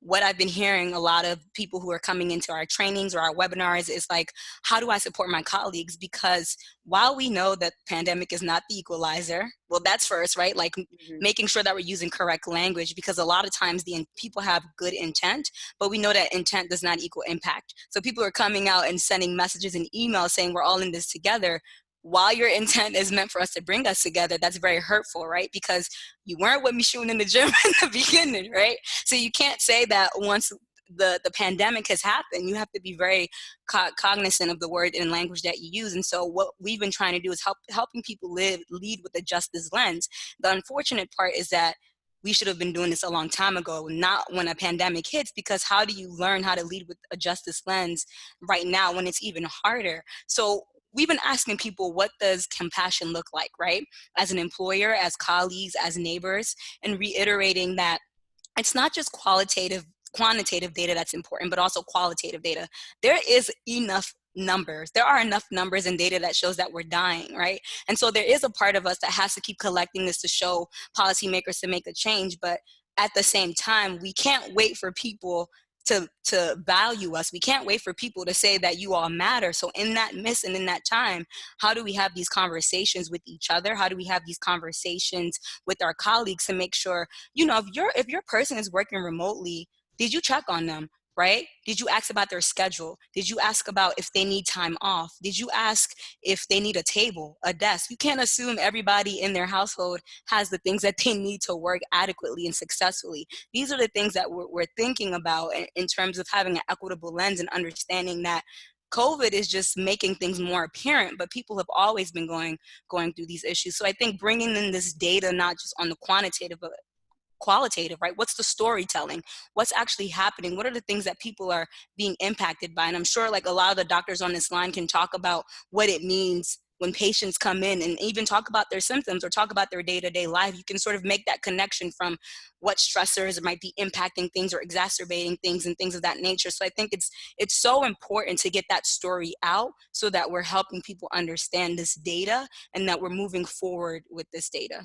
what I've been hearing a lot of people who are coming into our trainings or our webinars is like, how do I support my colleagues? Because while we know that pandemic is not the equalizer, well, that's first, right? Like making sure that we're using correct language, because a lot of times people have good intent, but we know that intent does not equal impact. So people are coming out and sending messages and emails saying we're all in this together. While your intent is meant for us to bring us together, that's very hurtful, right? Because you weren't with me shooting in the gym in the beginning, right? So you can't say that once the pandemic has happened. You have to be very cognizant of the word and language that you use. And so what we've been trying to do is helping people lead with a justice lens. The unfortunate part is that we should have been doing this a long time ago, not when a pandemic hits, because how do you learn how to lead with a justice lens right now when it's even harder? So we've been asking people, what does compassion look like, right? As an employer, as colleagues, as neighbors, and reiterating that it's not just quantitative data that's important, but also qualitative data. There is enough numbers. There are enough numbers and data that shows that we're dying, right? And so there is a part of us that has to keep collecting this to show policymakers to make a change. But at the same time, we can't wait for people to value us. We can't wait for people to say that you all matter. So in that midst and in that time, how do we have these conversations with each other? How do we have these conversations with our colleagues to make sure, if your person is working remotely, did you check on them? Right? Did you ask about their schedule? Did you ask about if they need time off? Did you ask if they need a table, a desk? You can't assume everybody in their household has the things that they need to work adequately and successfully. These are the things that we're thinking about in terms of having an equitable lens and understanding that COVID is just making things more apparent, but people have always been going through these issues. So I think bringing in this data, not just on the quantitative, but qualitative, right? What's the storytelling? What's actually happening? What are the things that people are being impacted by? And I'm sure like a lot of the doctors on this line can talk about what it means when patients come in and even talk about their symptoms or talk about their day-to-day life. You can sort of make that connection from what stressors might be impacting things or exacerbating things and things of that nature. So I think it's so important to get that story out so that we're helping people understand this data and that we're moving forward with this data.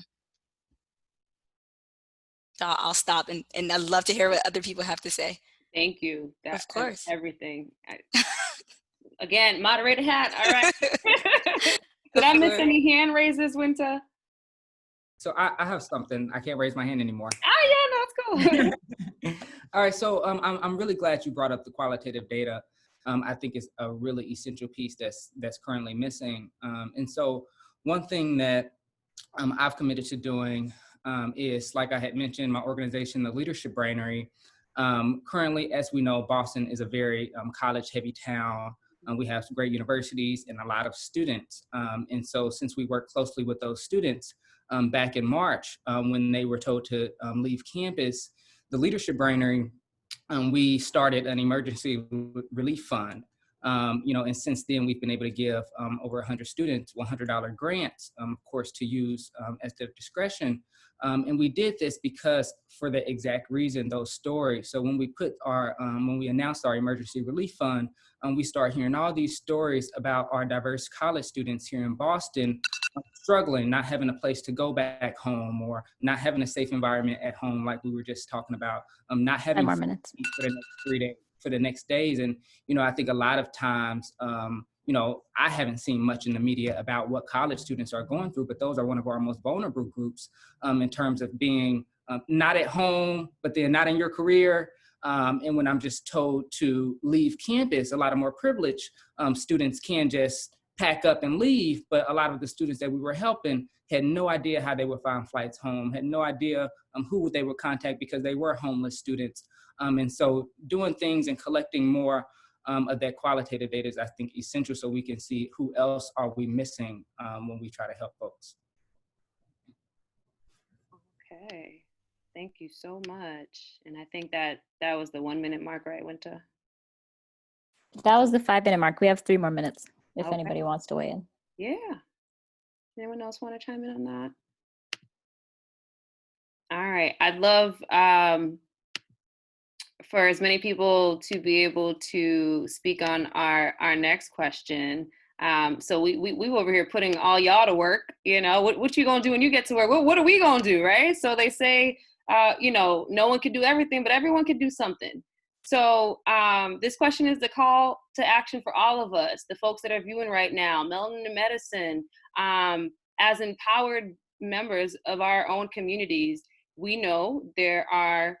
So I'll stop, and I'd love to hear what other people have to say. Thank you. Of course. Everything. Again, moderator hat. All right. Did I miss any hand raises, Winter? So I have something. I can't raise my hand anymore. Oh yeah, no, it's cool. All right, so I'm really glad you brought up the qualitative data. I think it's a really essential piece that's currently missing. And so one thing that I've committed to doing is, like I had mentioned, my organization, the Leadership Brainery. Currently, as we know, Boston is a very college-heavy town. We have great universities and a lot of students. And so since we work closely with those students back in March, when they were told to leave campus, the Leadership Brainery, we started an emergency relief fund. And since then we've been able to give over 100 students $100 grants, of course, to use at their discretion. And we did this because, for the exact reason, those stories. So when we when we announced our emergency relief fund, we started hearing all these stories about our diverse college students here in Boston struggling, not having a place to go back home, or not having a safe environment at home, like we were just talking about, not having more minutes for the next 3 days, for the next days. And, I think a lot of times, I haven't seen much in the media about what college students are going through, but those are one of our most vulnerable groups in terms of being not at home, but then not in your career. And when I'm just told to leave campus, a lot of more privileged students can just pack up and leave. But a lot of the students that we were helping had no idea how they would find flights home, had no idea who they would contact, because they were homeless students. And so doing things and collecting more of that qualitative data is, I think, essential, so we can see who else are we missing when we try to help folks. Okay, thank you so much. And I think that was the 1 minute mark, right, Winter? That was the 5 minute mark. We have 3 more minutes if Okay. anybody wants to weigh in. Yeah. Anyone else want to chime in on that? All right, I'd love for as many people to be able to speak on our next question. So we over here putting all y'all to work. What you gonna do when you get to work? What are we gonna do, right? So they say, no one can do everything, but everyone can do something. So this question is the call to action for all of us, the folks that are viewing right now, Melanin in Medicine, as empowered members of our own communities. We know there are.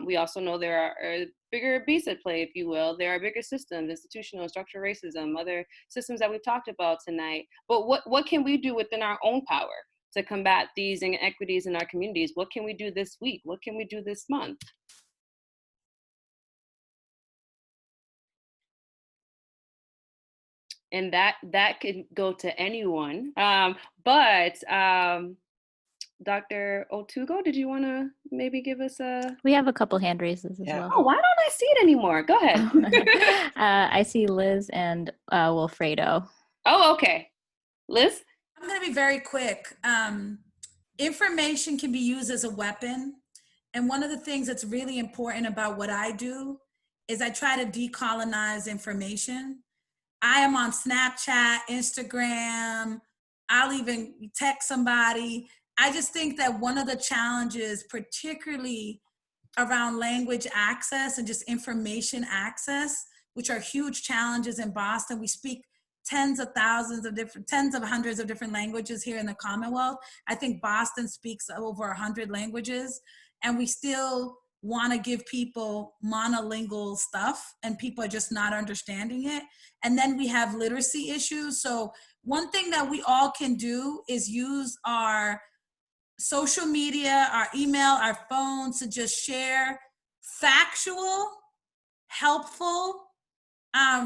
We also know there are bigger beasts at play, if you will. There are bigger systems, institutional, structural racism, other systems that we've talked about tonight. But what can we do within our own power to combat these inequities in our communities? What can we do this week? What can we do this month? And that could go to anyone. But Dr. Otugo, did you want to maybe give us a... We have a couple hand raises as well. Oh, why don't I see it anymore? Go ahead. I see Liz and Wilfredo. Oh, okay. Liz? I'm going to be very quick. Information can be used as a weapon. And one of the things that's really important about what I do is I try to decolonize information. I am on Snapchat, Instagram. I'll even text somebody. I just think that one of the challenges, particularly around language access and just information access, which are huge challenges in Boston. We speak tens of hundreds of different languages here in the Commonwealth. I think Boston speaks over 100 languages, and we still want to give people monolingual stuff, and people are just not understanding it. And then we have literacy issues. So one thing that we all can do is use our social media, our email, our phones to just share factual, helpful,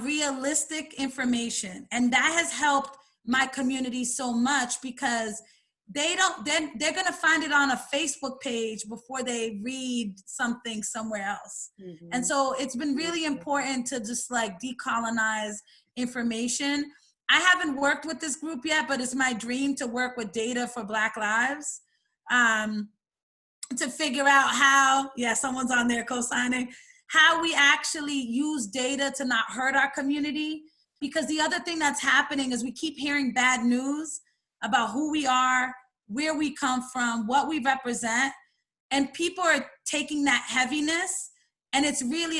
realistic information. And that has helped my community so much, because they're going to find it on a Facebook page before they read something somewhere else. Mm-hmm. And so it's been really important to just like decolonize information. I haven't worked with this group yet, but it's my dream to work with Data for Black Lives, to figure out how, someone's on there co-signing, how we actually use data to not hurt our community. Because the other thing that's happening is we keep hearing bad news about who we are, where we come from, what we represent, and people are taking that heaviness, and it's really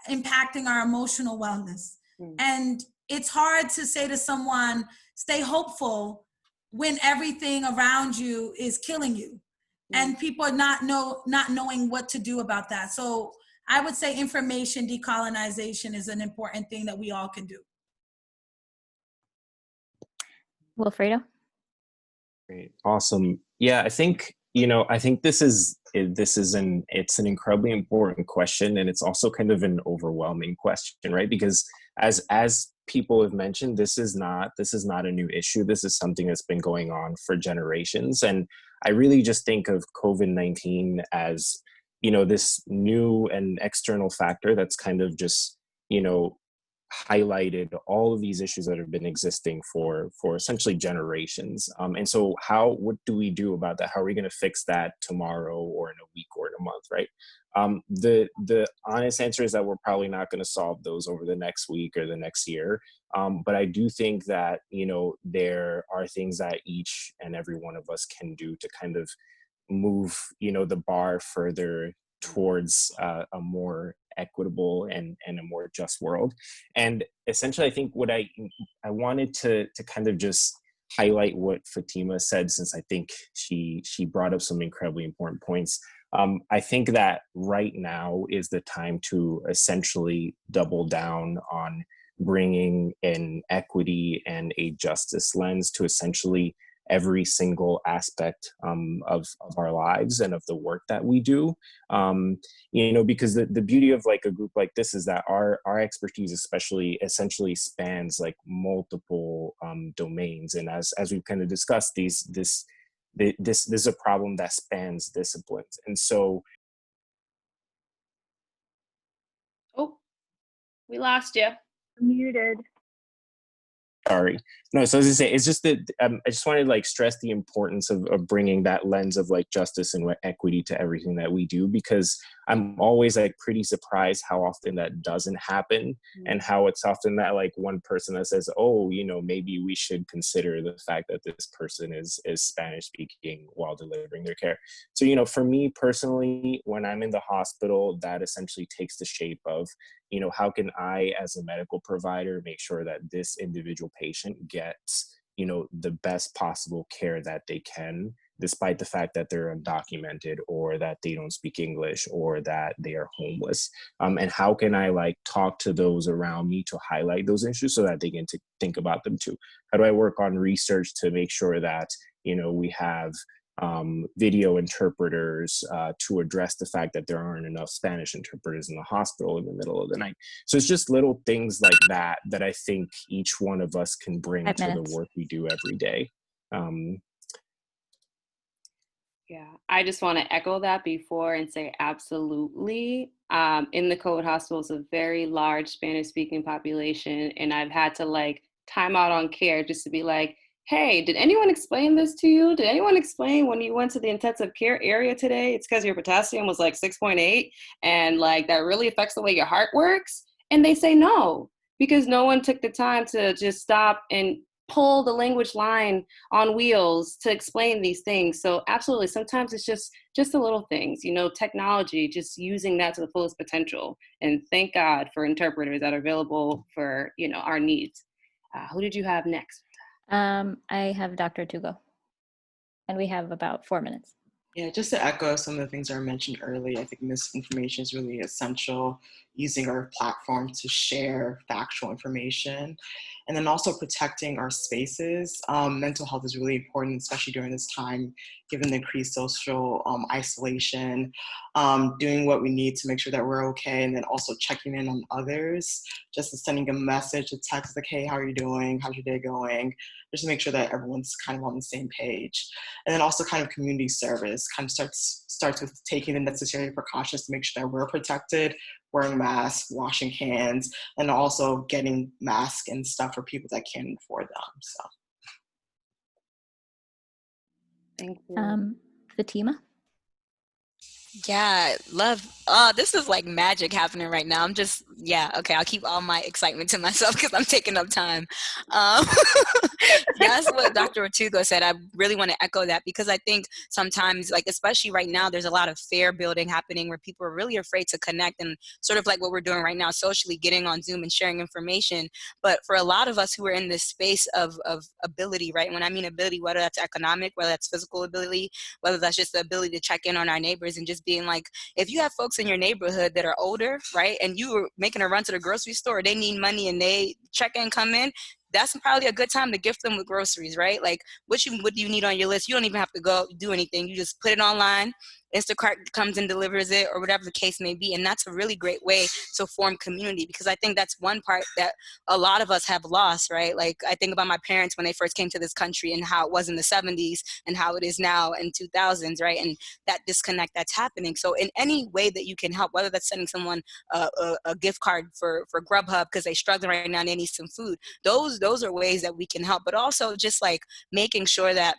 impacting our emotional wellness. Mm. And it's hard to say to someone, stay hopeful, when everything around you is killing you, and people are not knowing what to do about that. So I would say information decolonization is an important thing that we all can do. Wilfredo? Great. Awesome. Yeah, I think, I think it's an incredibly important question, and it's also kind of an overwhelming question, right? Because as people have mentioned, this is not a new issue. This is something that's been going on for generations. And I really just think of COVID-19 as, this new and external factor that's kind of just, highlighted all of these issues that have been existing for essentially generations. And so what do we do about that? How are we going to fix that tomorrow or in a week or in a month, right? The honest answer is that we're probably not going to solve those over the next week or the next year. But I do think that, there are things that each and every one of us can do to kind of move, the bar further towards a more equitable and a more just world. And essentially, I think what I wanted to kind of just highlight what Fatima said, since I think she brought up some incredibly important points. I think that right now is the time to essentially double down on bringing an equity and a justice lens to essentially every single aspect of our lives and of the work that we do. Because the beauty of like a group like this is that our expertise essentially spans like multiple domains. And as we've kind of discussed, this is a problem that spans disciplines. And so. Oh, we lost you. Muted. Sorry. No, so as I say, it's just that I just wanted to like stress the importance of bringing that lens of like justice and equity to everything that we do, because I'm always like pretty surprised how often that doesn't happen, and how it's often that like one person that says, oh, maybe we should consider the fact that this person is Spanish speaking while delivering their care. So, for me personally, when I'm in the hospital, that essentially takes the shape of, how can I as a medical provider make sure that this individual patient gets, the best possible care that they can, despite the fact that they're undocumented or that they don't speak English or that they are homeless. And how can I like talk to those around me to highlight those issues so that they can think about them too? How do I work on research to make sure that, we have video interpreters to address the fact that there aren't enough Spanish interpreters in the hospital in the middle of the night? So it's just little things like that I think each one of us can bring to the work we do every day. Yeah, I just want to echo that before and say absolutely. In the COVID hospital, it's a very large Spanish-speaking population, and I've had to like time out on care just to be like, hey, did anyone explain this to you? Did anyone explain when you went to the intensive care area today, it's because your potassium was like 6.8 and like that really affects the way your heart works? And they say no, because no one took the time to just stop and pull the language line on wheels to explain these things. So absolutely, sometimes it's just the little things, technology, just using that to the fullest potential. And thank God for interpreters that are available for, our needs. Who did you have next? I have Dr. Otugo, and we have about 4 minutes. Yeah, just to echo some of the things that were mentioned earlier, I think misinformation is really essential, using our platform to share factual information, and then also protecting our spaces. Mental health is really important, especially during this time, given the increased social isolation, doing what we need to make sure that we're okay, and then also checking in on others, just sending a message, a text like, hey, how are you doing? How's your day going? Just to make sure that everyone's kind of on the same page. And then also kind of community service kind of starts with taking the necessary precautions to make sure that we're protected, wearing masks, washing hands, and also getting masks and stuff for people that can't afford them. So. Thank you. Fatima? Yeah, love. Oh, this is like magic happening right now. I'm just, yeah, okay, I'll keep all my excitement to myself because I'm taking up time. Um, yes, what Dr. Otugo said, I really want to echo that because I think sometimes, like, especially right now, there's a lot of fear building happening where people are really afraid to connect and sort of like what we're doing right now, socially getting on Zoom and sharing information. But for a lot of us who are in this space of ability, right? When I mean ability, whether that's economic, whether that's physical ability, whether that's just the ability to check in on our neighbors and just being like, if you have folks in your neighborhood that are older, right, and you were making a run to the grocery store, they need money and they check in, come in, that's probably a good time to gift them with groceries, right? Like, what do you need on your list? You don't even have to go do anything. You just put it online. Instacart comes and delivers it, or whatever the case may be. And that's a really great way to form community, because I think that's one part that a lot of us have lost, right? Like, I think about my parents when they first came to this country and how it was in the 70s and how it is now in 2000s, right? And that disconnect that's happening. So in any way that you can help, whether that's sending someone a gift card for Grubhub because they're struggling right now and they need some food, those are ways that we can help. But also just like making sure that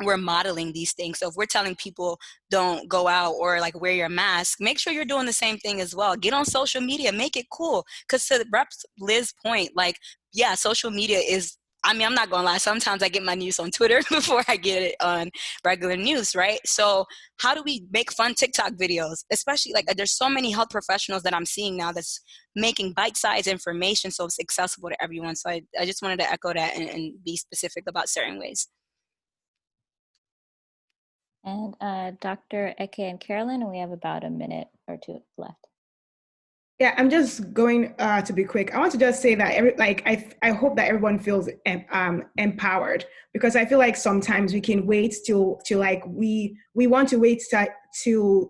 we're modeling these things. So if we're telling people don't go out or like wear your mask, make sure you're doing the same thing as well. Get on social media, make it cool. Because to Rep Liz's point, like, yeah, social media is, I mean, I'm not gonna lie, sometimes I get my news on Twitter before I get it on regular news, right? So how do we make fun TikTok videos? Especially like there's so many health professionals that I'm seeing now that's making bite-sized information so it's accessible to everyone. So I just wanted to echo that and be specific about certain ways. And Dr. Eke and Carolyn, we have about a minute or two left. Yeah, I'm just going to be quick. I want to just say that I hope that everyone feels empowered, because I feel like sometimes we can wait till like we want to wait to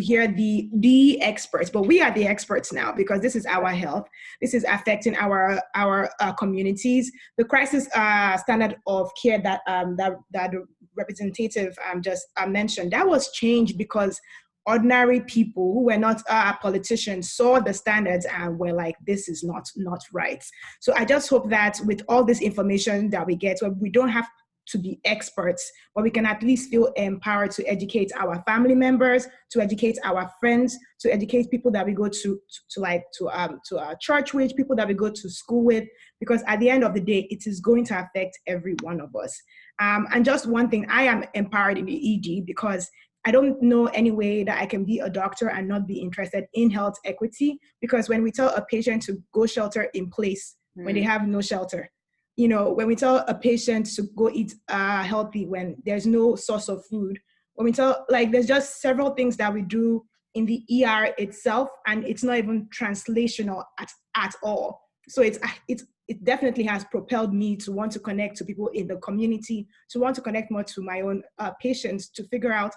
hear the experts, but we are the experts now because this is our health. This is affecting our communities. The crisis standard of care that the representative just mentioned, that was changed because ordinary people who were not politicians saw the standards and were like, this is not right. So I just hope that with all this information that we get, we don't have to be experts, but we can at least feel empowered to educate our family members, to educate our friends, to educate people that we go to our church with, people that we go to school with, because at the end of the day, it is going to affect every one of us. And just one thing, I am empowered in the ED because I don't know any way that I can be a doctor and not be interested in health equity, because when we tell a patient to go shelter in place when they have no shelter, when we tell a patient to go eat healthy when there's no source of food, when we tell, like, there's just several things that we do in the ER itself, and it's not even translational at all. So it definitely has propelled me to want to connect to people in the community, to want to connect more to my own patients, to figure out,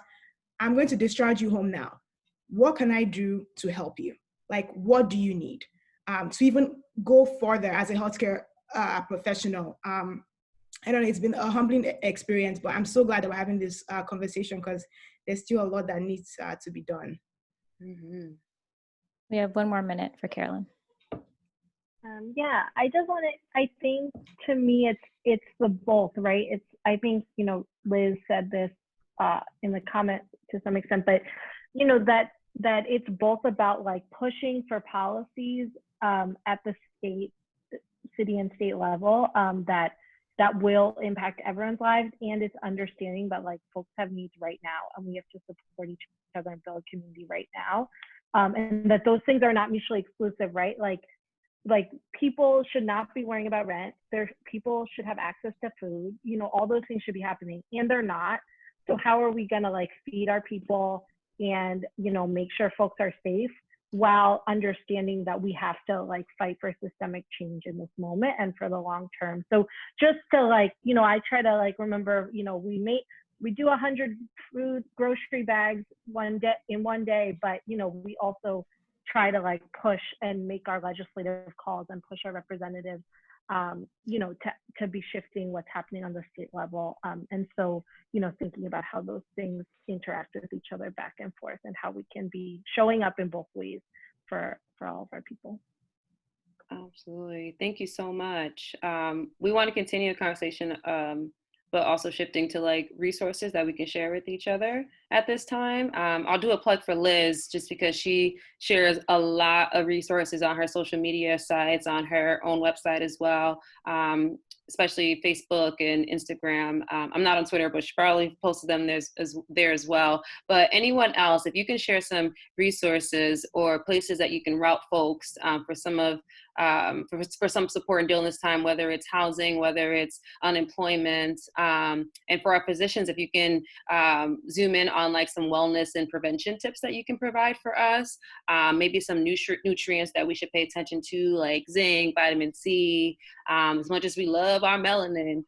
I'm going to discharge you home now. What can I do to help you? Like, what do you need? To even go further as a healthcare professional. I don't know, it's been a humbling experience, but I'm so glad that we're having this conversation because there's still a lot that needs to be done. Mm-hmm. We have 1 more minute for Carolyn. Yeah, I just want to, I think to me, it's the both, right? I think, Liz said this in the comment to some extent, but that it's both about like pushing for policies at the city and state level that will impact everyone's lives, and it's understanding that like folks have needs right now and we have to support each other and build community right now, and that those things are not mutually exclusive, right? Like people should not be worrying about rent. People should have access to food. All those things should be happening, and they're not. So how are we gonna like feed our people and make sure folks are safe while understanding that we have to like fight for systemic change in this moment and for the long term? So just to like, I try to like remember, we do 100 food grocery bags in one day, but we also try to like push and make our legislative calls and push our representatives to be shifting what's happening on the state level. And so, thinking about how those things interact with each other back and forth and how we can be showing up in both ways for all of our people. Absolutely. Thank you so much. We want to continue the conversation but also shifting to like resources that we can share with each other at this time. I'll do a plug for Liz just because she shares a lot of resources on her social media sites, on her own website as well, especially Facebook and Instagram. I'm not on Twitter, but she probably posted them there as well. But anyone else, if you can share some resources or places that you can route folks for some of for some support during this time, whether it's housing, whether it's unemployment, and for our physicians, if you can zoom in on like some wellness and prevention tips that you can provide for us, maybe some nutrients that we should pay attention to, like zinc, vitamin C. As much as we love our melanin,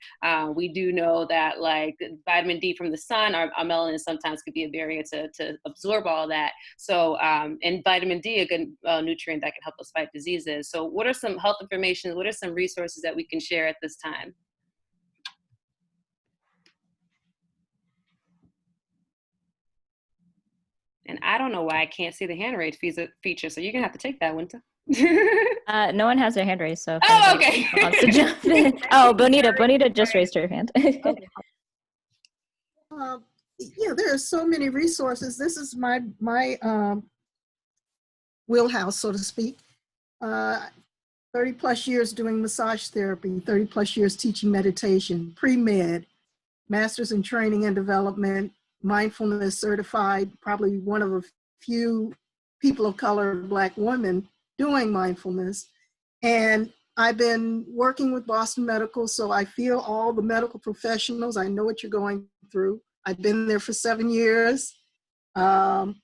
we do know that like vitamin D from the sun, our melanin sometimes could be a barrier to absorb all that. So, and vitamin D, a good nutrient that can help us fight diseases. So what are some health information, what are some resources that we can share at this time? And I don't know why I can't see the hand raise feature, so you're gonna have to take that, Winter. No one has their hand raised, so if oh, okay. wants to jump in. Oh, Bonita just raised her hand. Yeah, there are so many resources. This is my wheelhouse, so to speak. 30 plus years doing massage therapy, 30 plus years teaching meditation, pre-med, master's in training and development, mindfulness certified, probably one of a few people of color, Black women doing mindfulness. And I've been working with Boston Medical, so I feel all the medical professionals. I know what you're going through. I've been there for 7 years, family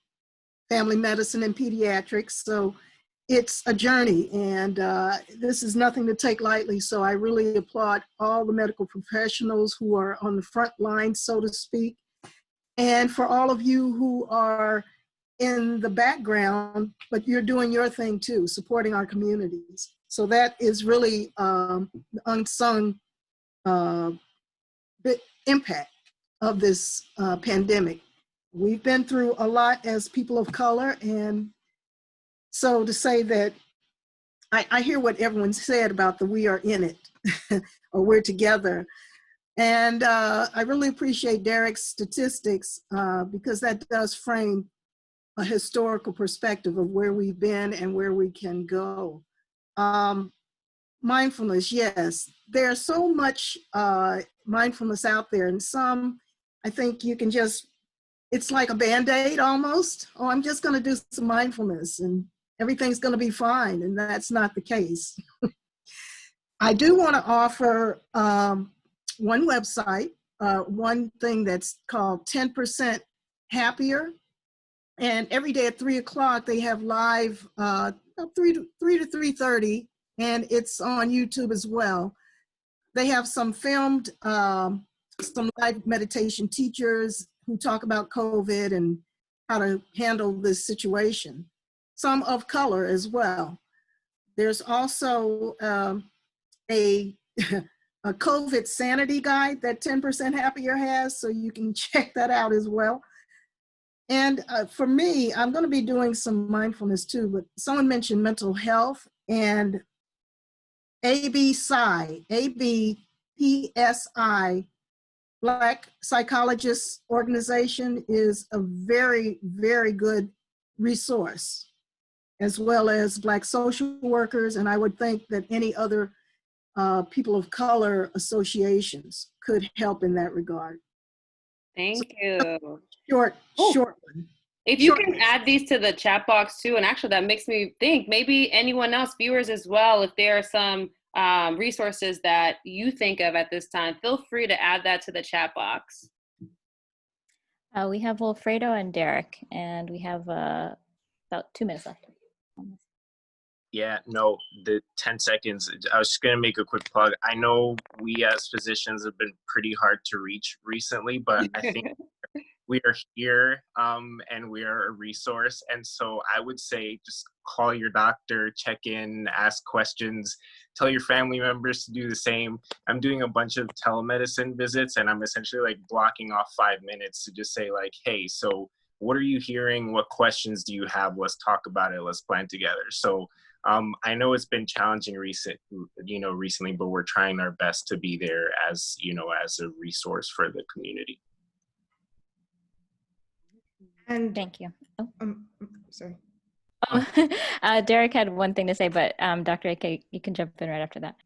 medicine and pediatrics. So it's a journey, and this is nothing to take lightly. So I really applaud all the medical professionals who are on the front line, so to speak. And for all of you who are in the background, but you're doing your thing too, supporting our communities. So that is really the unsung impact of this pandemic. We've been through a lot as people of color, and so to say that, I hear what everyone said about the we are in it, or we're together. And I really appreciate Derrick's statistics because that does frame a historical perspective of where we've been and where we can go. Mindfulness, yes. There's so much mindfulness out there, and some, I think you can just, it's like a Band-Aid almost. Oh, I'm just gonna do some mindfulness and everything's gonna be fine, and that's not the case. I do wanna offer one website, one thing that's called 10% Happier. And every day at 3 o'clock, they have live 3 to 3:30, and it's on YouTube as well. They have some filmed, some live meditation teachers who talk about COVID and how to handle this situation. Some of color as well. There's also a COVID sanity guide that 10% Happier has, so you can check that out as well. And for me, I'm going to be doing some mindfulness too, but someone mentioned mental health, and ABPSI, Black Psychologists Organization, is a very, very good resource, as well as Black social workers. And I would think that any other people of color associations could help in that regard. Thank you. Short one. If you can add these to the chat box too, and actually that makes me think maybe anyone else, viewers as well, if there are some resources that you think of at this time, feel free to add that to the chat box. We have Wilfredo and Derrick, and we have about 2 minutes left. Yeah, no, the 10 seconds, I was just going to make a quick plug. I know we as physicians have been pretty hard to reach recently, but I think we are here and we are a resource. And so I would say just call your doctor, check in, ask questions, tell your family members to do the same. I'm doing a bunch of telemedicine visits, and I'm essentially like blocking off 5 minutes to just say like, hey, so what are you hearing? What questions do you have? Let's talk about it. Let's plan together. So I know it's been challenging recently, but we're trying our best to be there as a resource for the community. And thank you. Oh. Sorry. Oh, Derrick had one thing to say, but Dr. Eke, you can jump in right after that.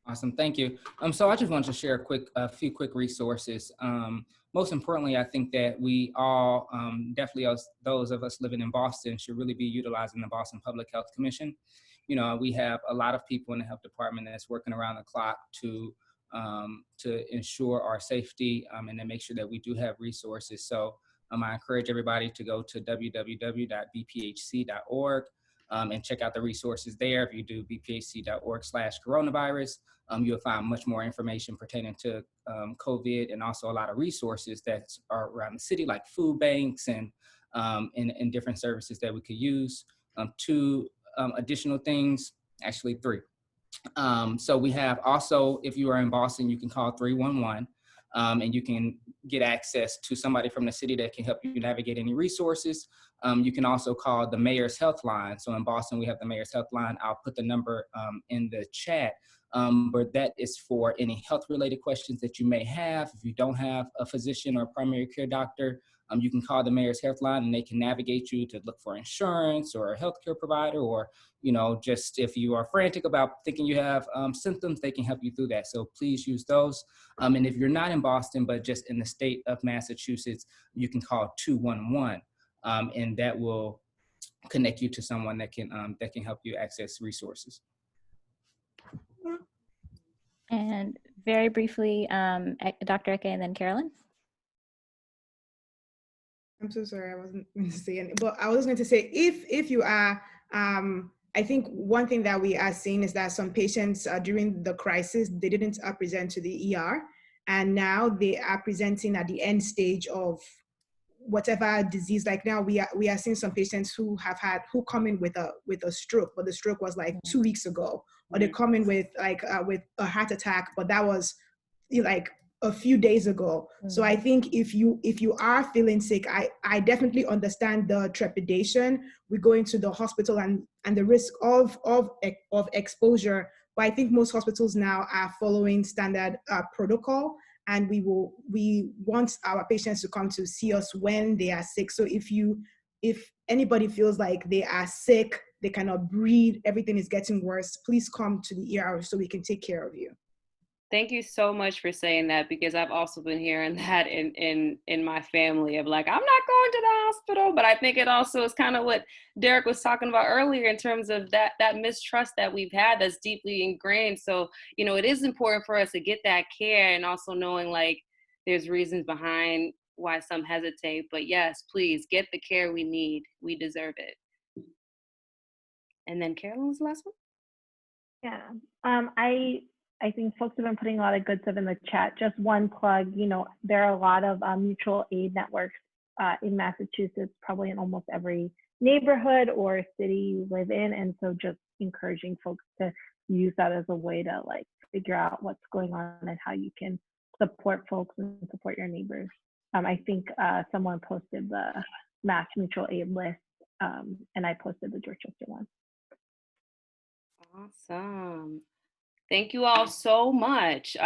Awesome, thank you. So I just wanted to share a few quick resources. Most importantly, I think that we all, definitely those of us living in Boston, should really be utilizing the Boston Public Health Commission. We have a lot of people in the health department that's working around the clock to ensure our safety and to make sure that we do have resources. So I encourage everybody to go to www.bphc.org and check out the resources there. If you do bphc.org/coronavirus, you'll find much more information pertaining to COVID, and also a lot of resources that are around the city, like food banks and different services that we could use. Two additional things, actually three. So we have also, if you are in Boston, you can call 311 and you can get access to somebody from the city that can help you navigate any resources. You can also call the Mayor's Health Line. So in Boston, we have the Mayor's Health Line. I'll put the number in the chat, but that is for any health-related questions that you may have. If you don't have a physician or a primary care doctor, you can call the Mayor's Health Line and they can navigate you to look for insurance or a healthcare provider, or, just if you are frantic about thinking you have symptoms, they can help you through that. So please use those. And if you're not in Boston, but just in the state of Massachusetts, you can call 211 and that will connect you to someone that can help you access resources. And very briefly, Dr. Eke and then Carolyn. I'm so sorry, I wasn't going to say anything, but I was going to say, if you are, I think one thing that we are seeing is that some patients during the crisis, they didn't present to the ER, and now they are presenting at the end stage of whatever disease. Like now we are seeing some patients who come in with a stroke, but the stroke was like 2 weeks ago, or they come in with with a heart attack, but that was like a few days ago. So I think if you are feeling sick, I definitely understand the trepidation. We go into the hospital and the risk of exposure. But I think most hospitals now are following standard protocol, and we want our patients to come to see us when they are sick. So if anybody feels like they are sick, they cannot breathe, everything is getting worse, please come to the ER so we can take care of you. Thank you so much for saying that, because I've also been hearing that in my family of like, I'm not going to the hospital. But I think it also is kind of what Derrick was talking about earlier in terms of that mistrust that we've had that's deeply ingrained. So, it is important for us to get that care, and also knowing like there's reasons behind why some hesitate. But yes, please get the care we need. We deserve it. And then Carolyn was the last one? Yeah. I think folks have been putting a lot of good stuff in the chat. Just one plug, there are a lot of mutual aid networks in Massachusetts, probably in almost every neighborhood or city you live in. And so just encouraging folks to use that as a way to like figure out what's going on and how you can support folks and support your neighbors. I think someone posted the Mass Mutual Aid list, and I posted the Dorchester one. Awesome. Thank you all so much.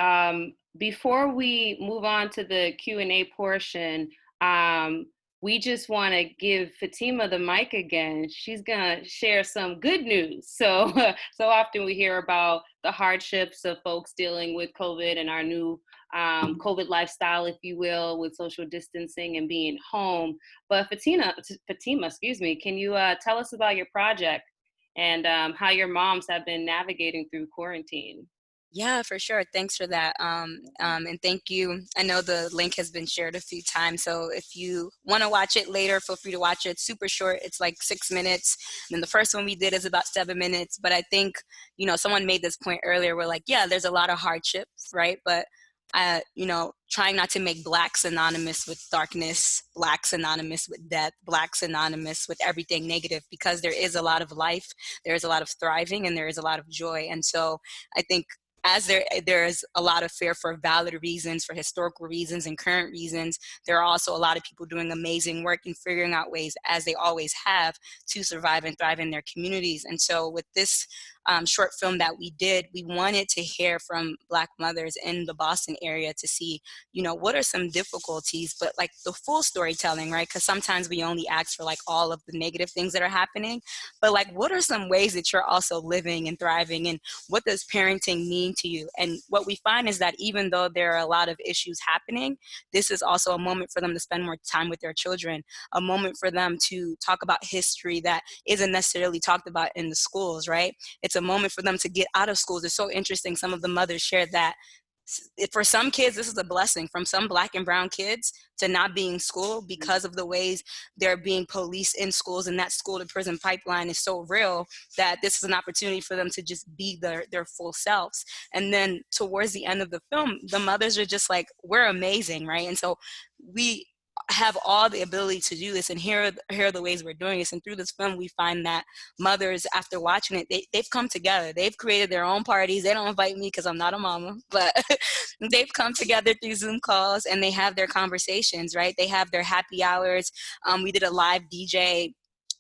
Before we move on to the Q&A portion, we just want to give Fatima the mic again. She's going to share some good news. So often we hear about the hardships of folks dealing with COVID and our new COVID lifestyle, if you will, with social distancing and being home. But Fatima, can you tell us about your project and how your moms have been navigating through quarantine? Yeah, for sure. Thanks for that. And thank you. I know the link has been shared a few times, so if you want to watch it later, feel free to watch it. It's super short. It's like 6 minutes. And then the first one we did is about 7 minutes. But I think, someone made this point earlier. We're like, yeah, there's a lot of hardships, right? But trying not to make Black synonymous with darkness, Black synonymous with death, Black synonymous with everything negative, because there is a lot of life, there is a lot of thriving, and there is a lot of joy. And so I think as there is a lot of fear for valid reasons, for historical reasons and current reasons, there are also a lot of people doing amazing work and figuring out ways, as they always have, to survive and thrive in their communities. And so with this short film that we did, we wanted to hear from Black mothers in the Boston area to see, you know, what are some difficulties, but like the full storytelling, right? Because sometimes we only ask for like all of the negative things that are happening, but like, what are some ways that you're also living and thriving, and what does parenting mean to you? And what we find is that even though there are a lot of issues happening, this is also a moment for them to spend more time with their children, a moment for them to talk about history that isn't necessarily talked about in the schools, right? It's a moment for them to get out of schools. It's so interesting. Some of the mothers shared that for some kids, this is a blessing. From some Black and brown kids to not be in school because of the ways they're being policed in schools, and that school to prison pipeline is so real that this is an opportunity for them to just be their full selves. And then towards the end of the film, the mothers are just like, we're amazing, right? And so we have all the ability to do this, and here are the ways we're doing this. And through this film, we find that mothers, after watching it, they've come together. They've created their own parties. They don't invite me because I'm not a mama, but they've come together through Zoom calls, and they have their conversations, right? They have their happy hours. We did a live DJ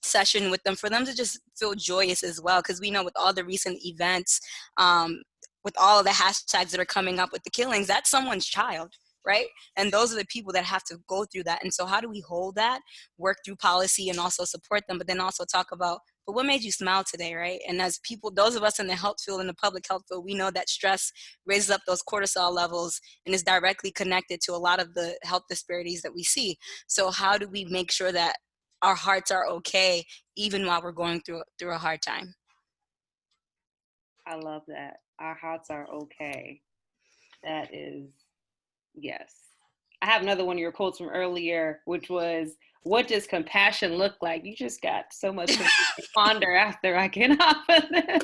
session with them for them to just feel joyous as well, because we know with all the recent events, with all of the hashtags that are coming up with the killings, that's someone's child, right? And those are the people that have to go through that. And so how do we hold that, work through policy and also support them, but then also talk about, but what made you smile today, right? And as people, those of us in the health field, in the public health field, we know that stress raises up those cortisol levels and is directly connected to a lot of the health disparities that we see. So how do we make sure that our hearts are okay even while we're going through a hard time? I love that. Our hearts are okay. That is, yes. I have another one of your quotes from earlier, which was, what does compassion look like? You just got so much to ponder after I get off of this.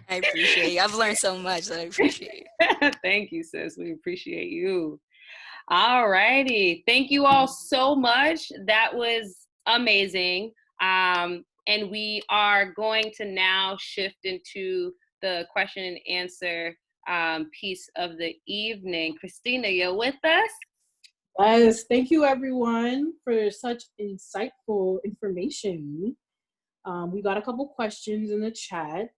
I appreciate you. I've learned so much that I appreciate you. Thank you, sis. We appreciate you. All righty. Thank you all so much. That was amazing. And we are going to now shift into the question and answer piece of the evening. Christina, you're with us? Yes, thank you everyone for such insightful information. We got a couple questions in the chat.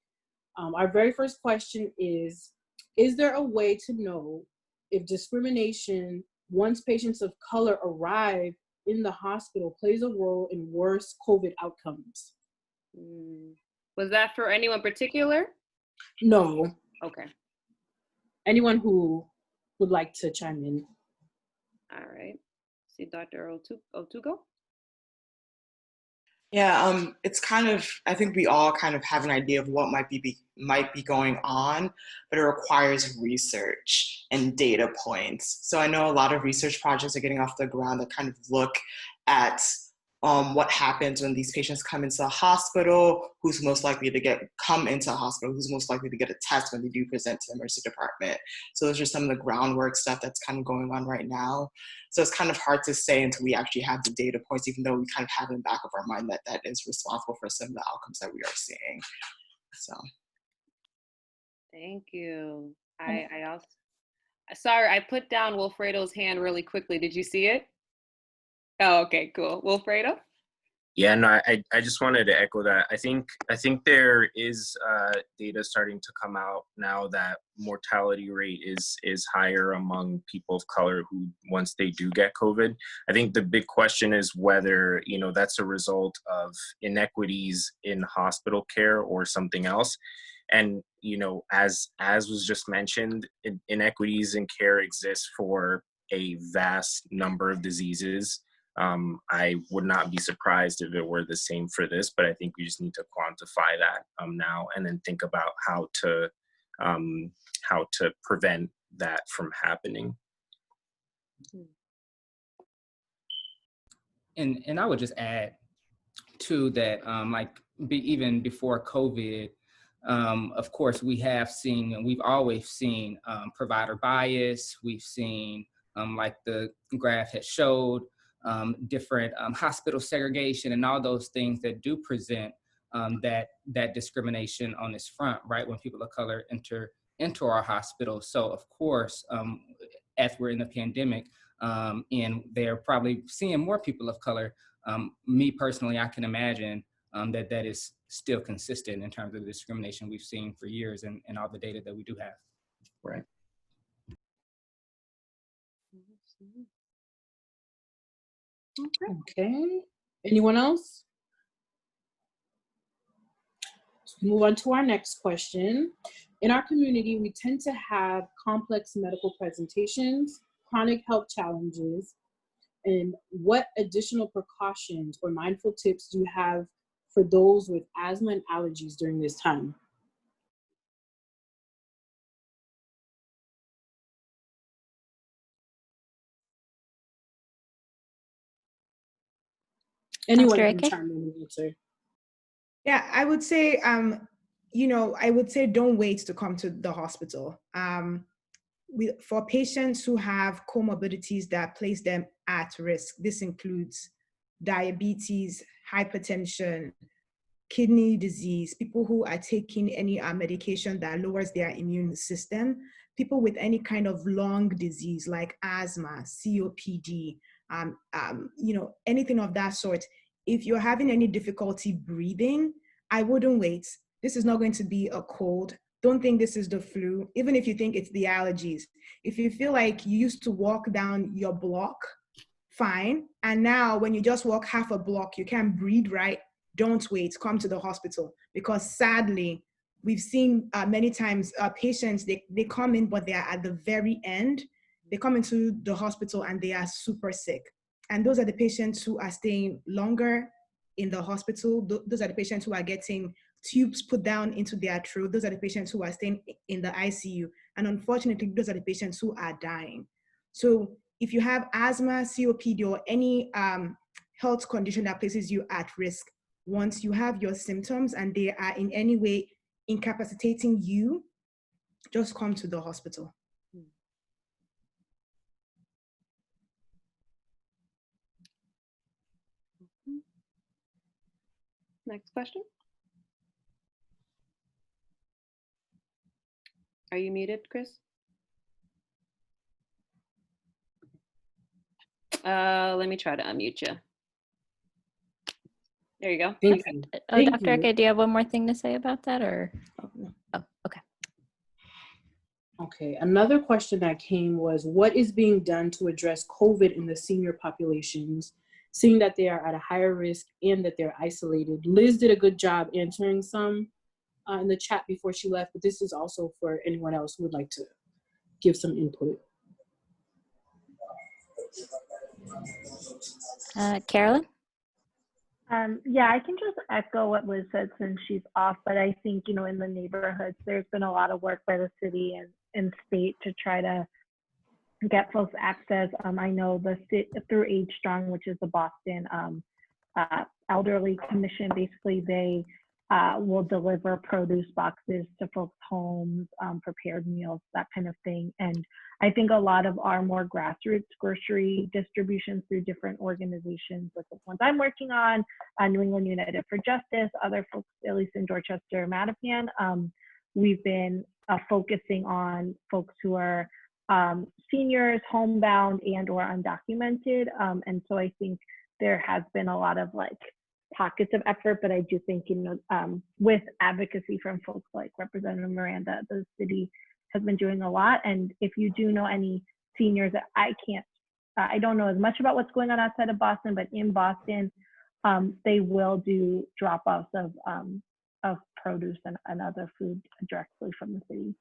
Our very first question is there a way to know if discrimination once patients of color arrive in the hospital plays a role in worse COVID outcomes? Was that for anyone particular? No. Okay. Anyone who would like to chime in. All right. See Dr. Otugo? Yeah, it's kind of, I think we all kind of have an idea of what might be going on, but it requires research and data points. So I know a lot of research projects are getting off the ground that kind of look at what happens when these patients come into a hospital, who's most likely to come into a hospital, who's most likely to get a test when they do present to the emergency department. So those are some of the groundwork stuff that's kind of going on right now. So it's kind of hard to say until we actually have the data points, even though we kind of have in the back of our mind that that is responsible for some of the outcomes that we are seeing. So. Thank you. I also, sorry, I put down Wilfredo's hand really quickly. Did you see it? Oh, okay, cool. Wilfredo? Yeah, no, I just wanted to echo that. I think there is data starting to come out now that mortality rate is higher among people of color who, once they do get COVID. I think the big question is whether, that's a result of inequities in hospital care or something else. And, as was just mentioned, inequities in care exist for a vast number of diseases. I would not be surprised if it were the same for this, but I think we just need to quantify that now, and then think about how to prevent that from happening. And I would just add too that even before COVID, of course we have seen, and we've always seen provider bias. We've seen, like the graph has showed, different hospital segregation and all those things that do present that discrimination on this front, right? When people of color enter into our hospital. So of course, as we're in the pandemic, and they're probably seeing more people of color, me personally, I can imagine that is still consistent in terms of the discrimination we've seen for years and all the data that we do have. Right. Okay. Anyone else? Move on to our next question. In our community, we tend to have complex medical presentations, chronic health challenges, and what additional precautions or mindful tips do you have for those with asthma and allergies during this time? Anyone can chime in and answer. Yeah, I would say, I would say don't wait to come to the hospital. For patients who have comorbidities that place them at risk, this includes diabetes, hypertension, kidney disease, people who are taking any medication that lowers their immune system, people with any kind of lung disease like asthma, COPD, anything of that sort. If you're having any difficulty breathing, I wouldn't wait. This is not going to be a cold. Don't think this is the flu, even if you think it's the allergies. If you feel like you used to walk down your block, fine. And now when you just walk half a block, you can't breathe right, don't wait, come to the hospital. Because sadly, we've seen many times patients, they come in, but they are at the very end. They come into the hospital and they are super sick. And those are the patients who are staying longer in the hospital. Those are the patients who are getting tubes put down into their throat. Those are the patients who are staying in the ICU. And unfortunately, those are the patients who are dying. So if you have asthma, COPD, or any health condition that places you at risk, once you have your symptoms and they are in any way incapacitating you, just come to the hospital. Next question. Are you muted, Chris? Let me try to unmute you. There you go. Thank you. Dr. Eke, do you have one more thing to say about that, or? Oh, okay. Okay, another question that came was, what is being done to address COVID in the senior populations, seeing that they are at a higher risk and that they're isolated? Liz did a good job answering some in the chat before she left, but this is also for anyone else who would like to give some input. Carolyn? Yeah, I can just echo what Liz said since she's off, but I think, in the neighborhoods, there's been a lot of work by the city and state to try to get folks access. I know through Age Strong, which is the Boston Elderly Commission, basically they will deliver produce boxes to folks' homes, prepared meals, that kind of thing. And I think a lot of our more grassroots grocery distributions through different organizations, like the ones I'm working on, New England United for Justice, other folks, at least in Dorchester, Mattapan, we've been focusing on folks who are seniors, homebound, and or undocumented. And so I think there has been a lot of pockets of effort, but I do think, with advocacy from folks like Representative Miranda, the city has been doing a lot. And if you do know any seniors, I don't know as much about what's going on outside of Boston, but in Boston, they will do drop-offs of produce and other food directly from the city.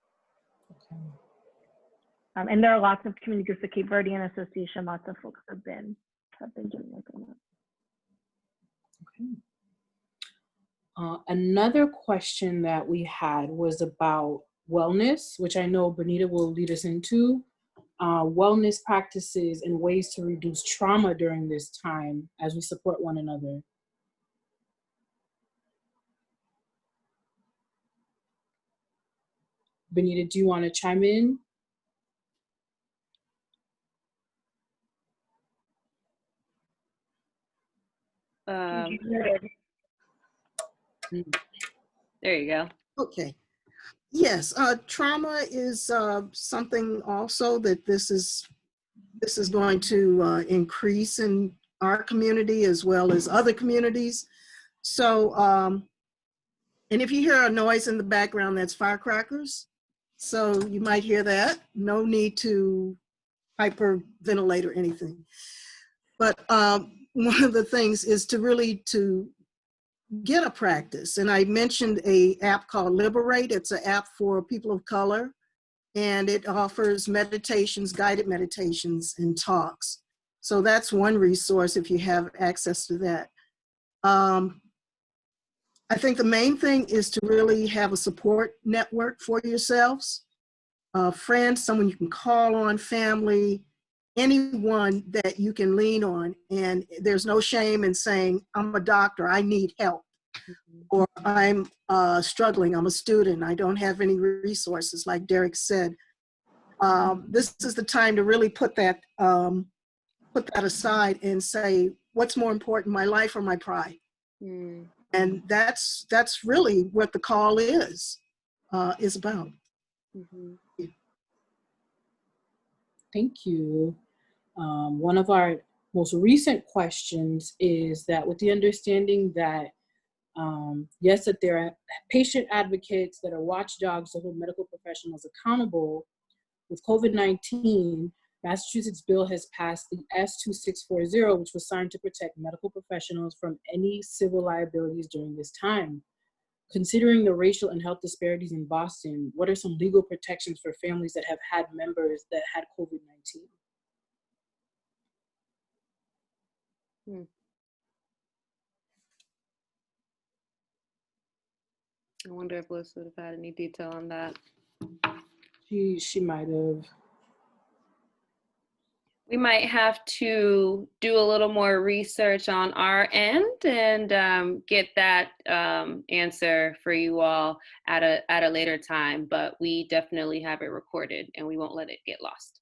Okay. And there are lots of community groups, the Cape Verdean Association, lots of folks have been doing work on that. Okay. Another question that we had was about wellness, which I know Bonita will lead us into. Wellness practices and ways to reduce trauma during this time as we support one another. Bonita, do you want to chime in? There you go. Okay. Yes, trauma is something also that this is going to increase in our community as well as other communities. So, and if you hear a noise in the background, that's firecrackers. So you might hear that. No need to hyperventilate or anything. But one of the things is to really get a practice. And I mentioned a app called Liberate. It's an app for people of color, and it offers meditations, guided meditations and talks. So that's one resource if you have access to that. I think the main thing is to really have a support network for yourselves, friends, someone you can call on, family, anyone that you can lean on. And there's no shame in saying, I'm a doctor, I need help. Or I'm struggling, I'm a student, I don't have any resources, like Derrick said. This is the time to really put that aside and say, what's more important, my life or my pride? And that's really what the call is about. Thank you. One of our most recent questions is that with the understanding that yes, that there are patient advocates that are watchdogs to hold medical professionals accountable, with COVID-19, Massachusetts bill has passed the S2640, which was signed to protect medical professionals from any civil liabilities during this time. Considering the racial and health disparities in Boston, what are some legal protections for families that have had members that had COVID-19? I wonder if Liz would have had any detail on that. She might have. We might have to do a little more research on our end and get that answer for you all at a later time, but we definitely have it recorded and we won't let it get lost.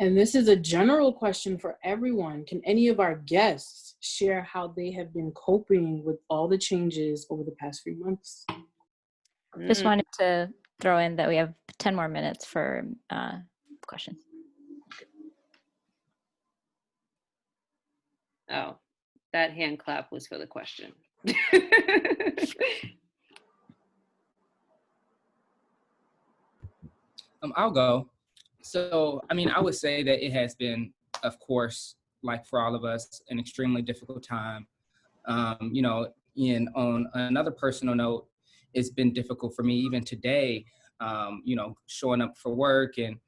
And this is a general question for everyone. Can any of our guests share how they have been coping with all the changes over the past few months? Just wanted to throw in that we have 10 more minutes for questions. Oh, that hand clap was for the question. I'll go. So, I mean, I would say that it has been, of course, like for all of us, an extremely difficult time. You know, and on another personal note, it's been difficult for me even today, you know, showing up for work and,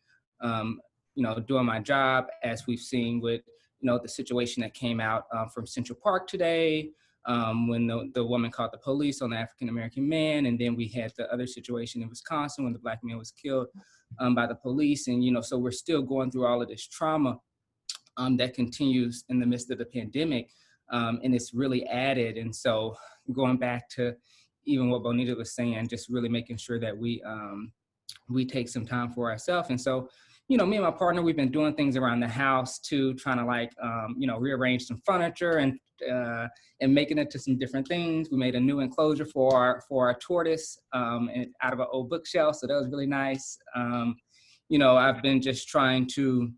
you know, doing my job, as we've seen with, you know, the situation that came out from Central Park today, when the woman called the police on the African-American man. And then we had the other situation in Wisconsin when the Black man was killed by the police. And, you know, so we're still going through all of this trauma that continues in the midst of the pandemic. And it's really added. And so going back to even what Bonita was saying, just really making sure that we take some time for ourselves. And so, you know, me and my partner, we've been doing things around the house too, trying to like, you know, rearrange some furniture and making it to some different things. We made a new enclosure for our tortoise and out of an old bookshelf. So that was really nice. You know, I've been just trying to,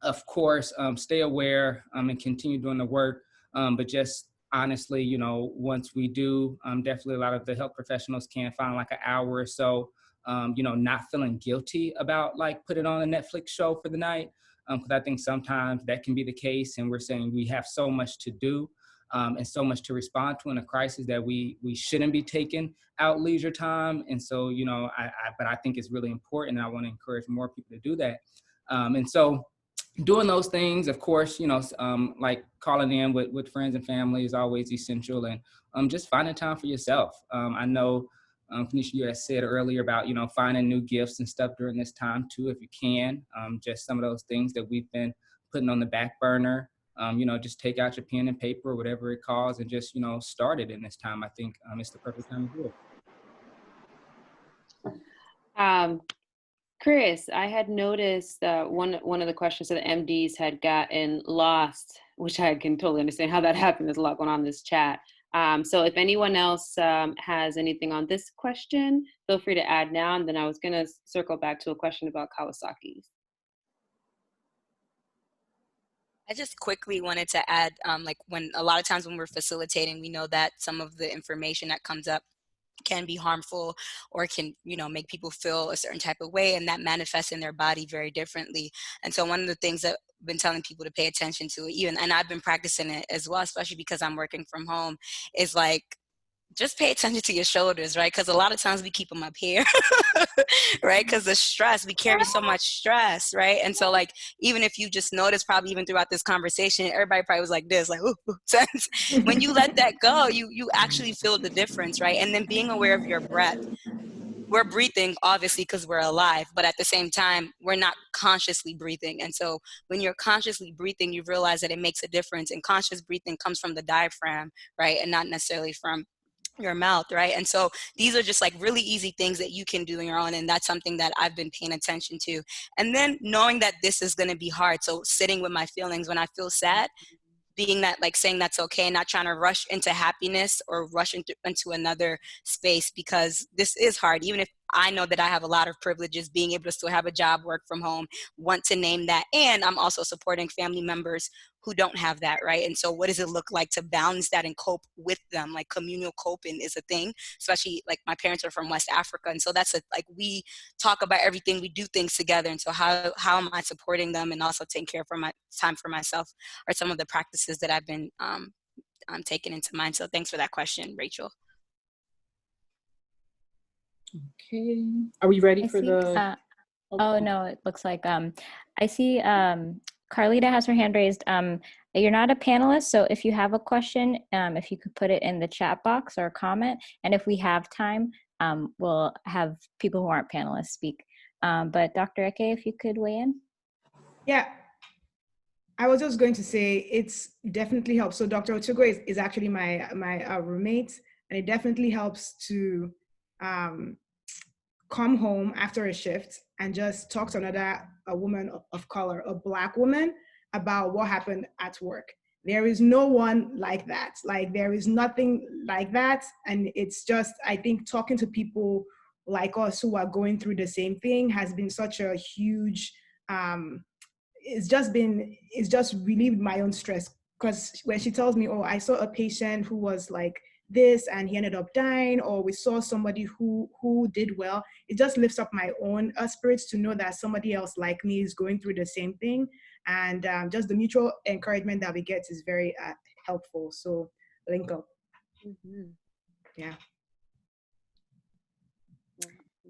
of course, stay aware and continue doing the work. But just honestly, you know, once we do, definitely a lot of the health professionals can find like an hour or so, you know, not feeling guilty about like putting on a Netflix show for the night. Because I think sometimes that can be the case. And we're saying we have so much to do and so much to respond to in a crisis that we shouldn't be taking out leisure time. And so, you know, but I think it's really important. And I want to encourage more people to do that. And so, doing those things, of course, you know, like calling in with friends and family is always essential, and just finding time for yourself. I know, Kanisha, you had said earlier about, you know, finding new gifts and stuff during this time too, if you can. Just some of those things that we've been putting on the back burner. You know, just take out your pen and paper or whatever it calls and just, you know, start it in this time. I think it's the perfect time to do it. Chris, I had noticed that one of the questions that the MDs had gotten lost, which I can totally understand how that happened. There's a lot going on in this chat. So if anyone else has anything on this question, feel free to add now. And then I was going to circle back to a question about Kawasaki's. I just quickly wanted to add, like when a lot of times when we're facilitating, we know that some of the information that comes up can be harmful or can, you know, make people feel a certain type of way, and that manifests in their body very differently. And so one of the things that I've been telling people to pay attention to, even, and I've been practicing it as well, especially because I'm working from home, is like, just pay attention to your shoulders, right? Because a lot of times we keep them up here, right? Because the stress, we carry so much stress, right? And so like, even if you just notice, probably even throughout this conversation, everybody probably was like this, like, ooh, ooh. When you let that go, you actually feel the difference, right? And then being aware of your breath. We're breathing, obviously, because we're alive, but at the same time, we're not consciously breathing. And so when you're consciously breathing, you realize that it makes a difference. And conscious breathing comes from the diaphragm, right? And not necessarily from your mouth, right? And so these are just like really easy things that you can do on your own, and that's something that I've been paying attention to. And then knowing that this is going to be hard, so sitting with my feelings when I feel sad, being that, like saying that's okay, not trying to rush into happiness or rush into another space, because this is hard. Even if I know that I have a lot of privileges, being able to still have a job, work from home, want to name that. And I'm also supporting family members who don't have that, right? And so what does it look like to balance that and cope with them? Like communal coping is a thing, especially like my parents are from West Africa. And so that's like, we talk about everything, we do things together. And so how am I supporting them and also taking care for my time for myself are some of the practices that I've been taking into mind. So thanks for that question, Rachel. Okay. Are we ready for the? Oh no, it looks like I see Carlita has her hand raised. You're not a panelist, so if you have a question, if you could put it in the chat box or a comment, and if we have time, we'll have people who aren't panelists speak. But Dr. Eke, if you could weigh in. Yeah, I was just going to say it's definitely helps. So Dr. Otugo is actually my roommate, and it definitely helps to come home after a shift and just talk to a woman of color, a Black woman, about what happened at work. There is no one like that. Like there is nothing like that. And it's just, I think talking to people like us who are going through the same thing has been such a huge, it's just relieved my own stress. Because when she tells me, oh, I saw a patient who was like this and he ended up dying, or we saw somebody who did well, it just lifts up my own spirits to know that somebody else like me is going through the same thing. And just the mutual encouragement that we get is very helpful. So link up. Mm-hmm. Yeah.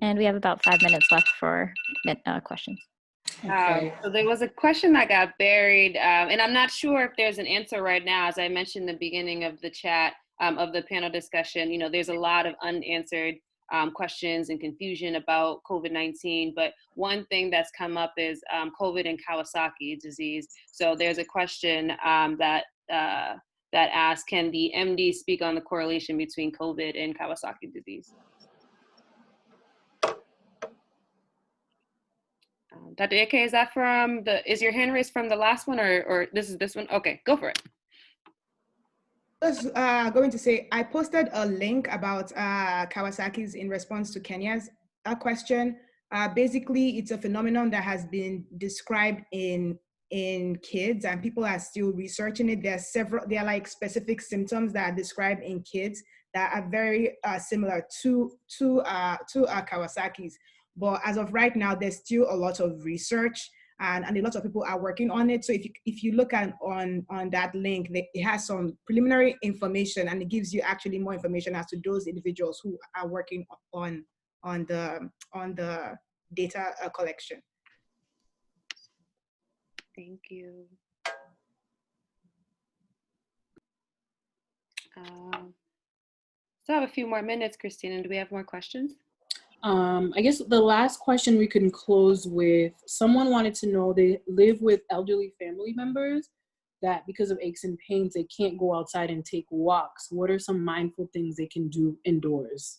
And we have about 5 minutes left for questions. Okay. So there was a question that got buried, and I'm not sure if there's an answer right now. As I mentioned in the beginning of the chat, of the panel discussion, you know, there's a lot of unanswered questions and confusion about COVID-19, but one thing that's come up is COVID and Kawasaki disease. So there's a question that asks, can the MD speak on the correlation between COVID and Kawasaki disease? Dr. Eke, is that from is your hand raised from the last one, or this is this one? Okay, go for it. I was going to say, I posted a link about Kawasaki's in response to Kenya's question. Basically, it's a phenomenon that has been described in kids, and people are still researching it. There are like specific symptoms that are described in kids that are very similar to Kawasaki's. But as of right now, there's still a lot of research, and a lot of people are working on it. So if you look at on that link, it has some preliminary information, and it gives you actually more information as to those individuals who are working on the data collection. Thank you. So I have a few more minutes, Christina. Do we have more questions? I guess the last question we can close with, someone wanted to know, they live with elderly family members that because of aches and pains, they can't go outside and take walks. What are some mindful things they can do indoors?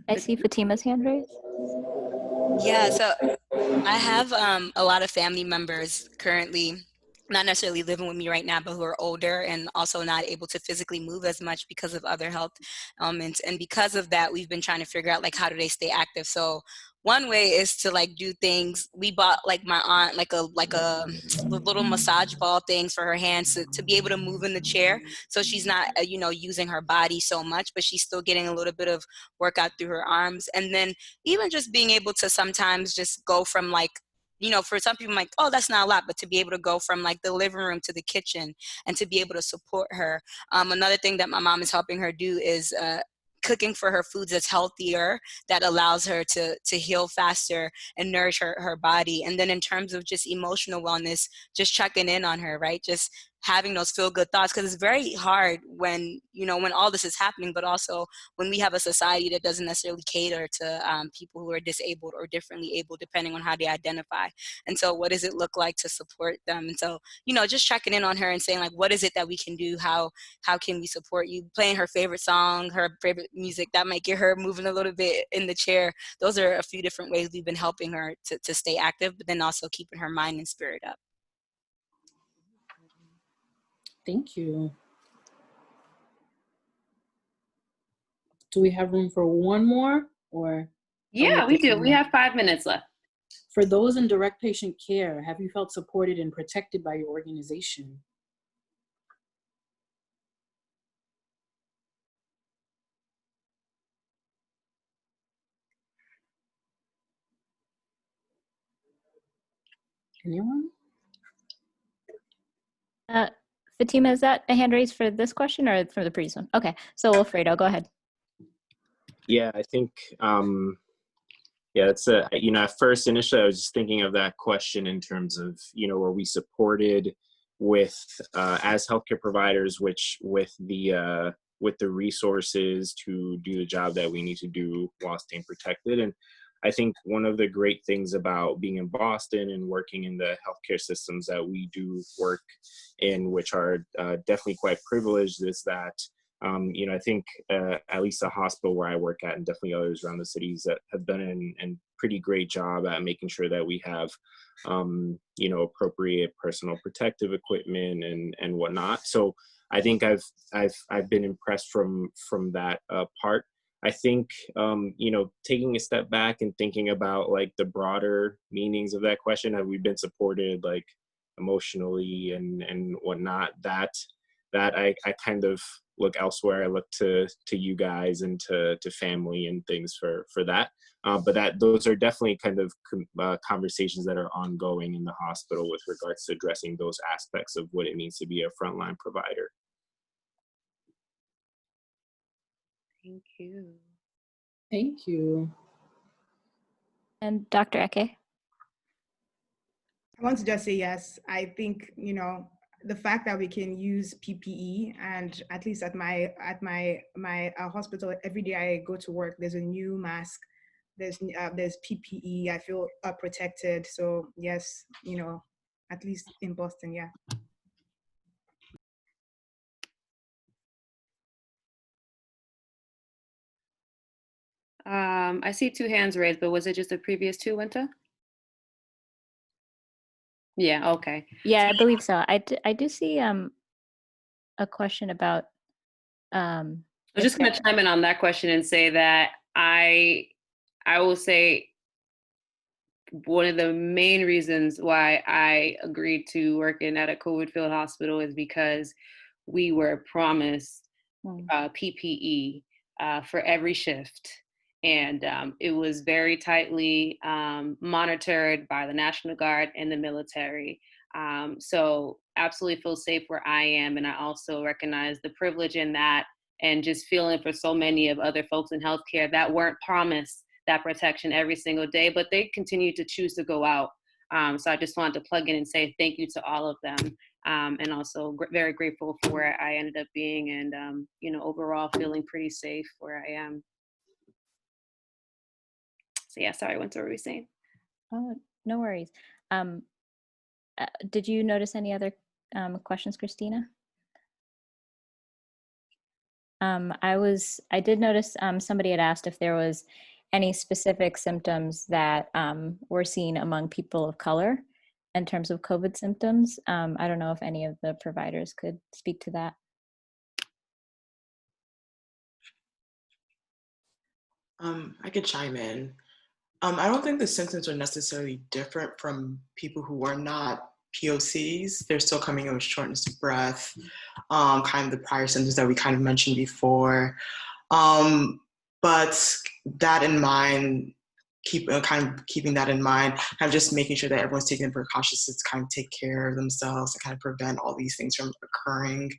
I see Fatima's hand raised. Yeah, so I have a lot of family members currently not necessarily living with me right now, but who are older and also not able to physically move as much because of other health elements. And because of that, we've been trying to figure out like how do they stay active. So one way is to like do things. We bought like my aunt like a little massage ball things for her hands to be able to move in the chair. So she's not using her body so much, but she's still getting a little bit of workout through her arms. And then even just being able to sometimes just go from like, for some people like, oh, that's not a lot, but to be able to go from like the living room to the kitchen and to be able to support her. Another thing that my mom is helping her do is cooking for her foods that's healthier, that allows her to heal faster and nourish her body. And then in terms of just emotional wellness, just checking in on her, right? Just having those feel good thoughts, because it's very hard when all this is happening, but also when we have a society that doesn't necessarily cater to people who are disabled or differently able, depending on how they identify. And so what does it look like to support them? And so, just checking in on her and saying like, what is it that we can do? How can we support you? Playing her favorite song, her favorite music, that might get her moving a little bit in the chair. Those are a few different ways we've been helping her to stay active, but then also keeping her mind and spirit up. Thank you. Do we have room for one more, or? Yeah, we do. We have 5 minutes left. For those in direct patient care, have you felt supported and protected by your organization? Anyone? Fatima, is that a hand raised for this question or for the previous one? Okay, so Wilfredo, go ahead. Yeah, I think, it's at first, initially, I was just thinking of that question in terms of, were we supported with, as healthcare providers, with the resources to do the job that we need to do while staying protected. And I think one of the great things about being in Boston and working in the healthcare systems that we do work in, which are definitely quite privileged, is that, I think at least the hospital where I work at, and definitely others around the cities, that have done a pretty great job at making sure that we have, appropriate personal protective equipment and whatnot. So I think I've been impressed from that part. I think, taking a step back and thinking about like the broader meanings of that question, have we been supported like emotionally and whatnot, that I kind of look elsewhere. I look to you guys and to family and things for that. But those are definitely kind of conversations that are ongoing in the hospital with regards to addressing those aspects of what it means to be a frontline provider. Thank you. Thank you. And Dr. Eke? I want to just say yes. I think, the fact that we can use PPE, and at least at my hospital, every day I go to work, there's a new mask, there's PPE, I feel protected. So yes, at least in Boston, yeah. I see 2 hands raised, but was it just the previous 2, Winter? Yeah, okay. Yeah, I believe so. I do see a question about I'm just going to chime in on that question and say that I will say one of the main reasons why I agreed to working at a COVID-filled hospital is because we were promised PPE for every shift. And it was very tightly monitored by the National Guard and the military. So absolutely feel safe where I am. And I also recognize the privilege in that, and just feeling for so many of other folks in healthcare that weren't promised that protection every single day, but they continue to choose to go out. So I just wanted to plug in and say thank you to all of them. And also very grateful for where I ended up being, and overall feeling pretty safe where I am. So yeah, sorry, what were we saying? Oh, no worries. Did you notice any other questions, Christina? I did notice somebody had asked if there was any specific symptoms that were seen among people of color in terms of COVID symptoms. I don't know if any of the providers could speak to that. I could chime in. I don't think the symptoms are necessarily different from people who are not POCs. They're still coming in with shortness of breath, kind of the prior symptoms that we kind of mentioned before. But that in mind, keeping that in mind, I'm just making sure that everyone's taking the precautions to kind of take care of themselves and kind of prevent all these things from occurring,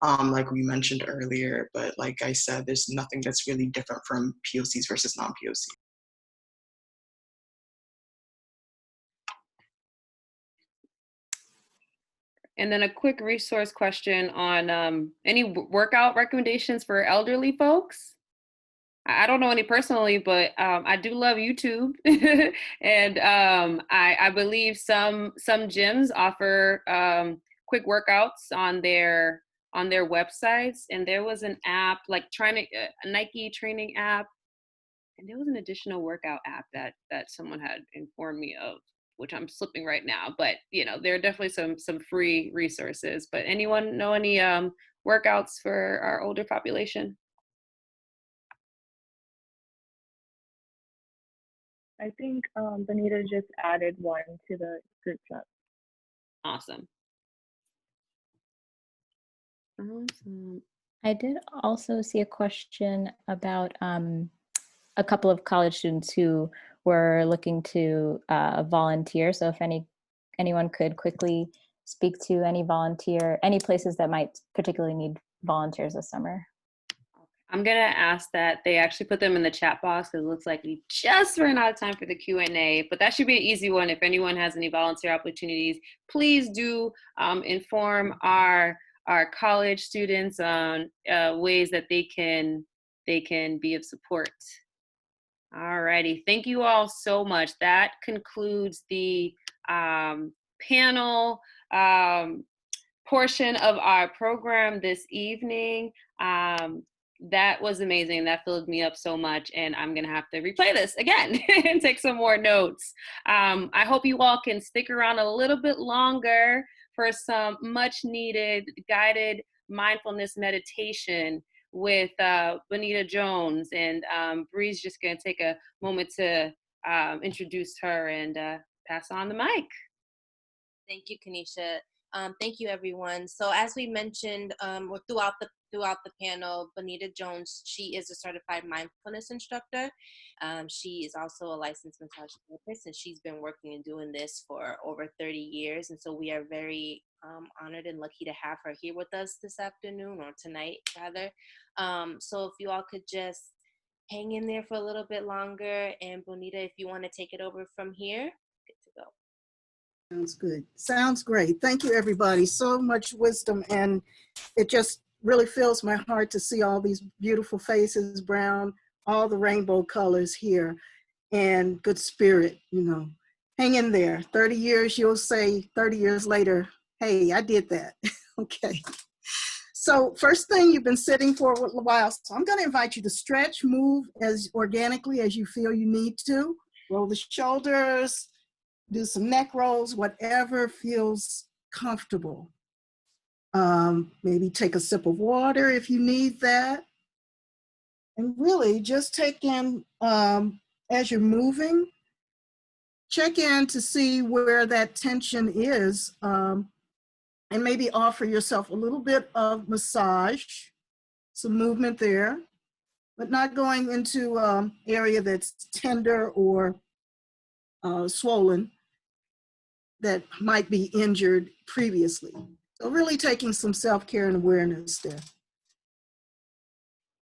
like we mentioned earlier. But like I said, there's nothing that's really different from POCs versus non-POCs. And then a quick resource question on any workout recommendations for elderly folks. I don't know any personally, but I do love YouTube, and I believe some gyms offer quick workouts on their websites. And there was an app like a Nike training app, and there was an additional workout app that someone had informed me of, which I'm slipping right now. But there are definitely some free resources. But anyone know any workouts for our older population? I think Bonita just added one to the group chat. Awesome. I did also see a question about a couple of college students who were looking to volunteer. So if anyone could quickly speak to any places that might particularly need volunteers this summer. I'm gonna ask that they actually put them in the chat box, because it looks like we just ran out of time for the Q&A, but that should be an easy one. If anyone has any volunteer opportunities, please do inform our college students on ways that they can be of support. Alrighty, thank you all so much. That concludes the panel portion of our program this evening. That was amazing. That filled me up so much, and I'm gonna have to replay this again and take some more notes. I hope you all can stick around a little bit longer for some much needed guided mindfulness meditation with Bonita Jones, and Bree's just gonna take a moment to introduce her and pass on the mic. Thank you, Kanisha. Thank you, everyone. So as we mentioned throughout the panel, Bonita Jones, she is a certified mindfulness instructor. She is also a licensed massage therapist, and she's been working and doing this for over 30 years. And so we are very honored and lucky to have her here with us this afternoon, or tonight rather. So if you all could just hang in there for a little bit longer, and Bonita, if you want to take it over from here, good to go. Sounds good. Sounds great. Thank you, everybody. So much wisdom, and it just really fills my heart to see all these beautiful faces, brown, all the rainbow colors here, and good spirit, Hang in there. 30 years, you'll say 30 years later, hey, I did that. Okay. So first thing, you've been sitting for a while, so I'm going to invite you to stretch, move as organically as you feel you need to. Roll the shoulders, do some neck rolls, whatever feels comfortable. Maybe take a sip of water if you need that. And really just take in, as you're moving, check in to see where that tension is, and maybe offer yourself a little bit of massage, some movement there, but not going into an area that's tender or swollen that might be injured previously. So really taking some self-care and awareness there.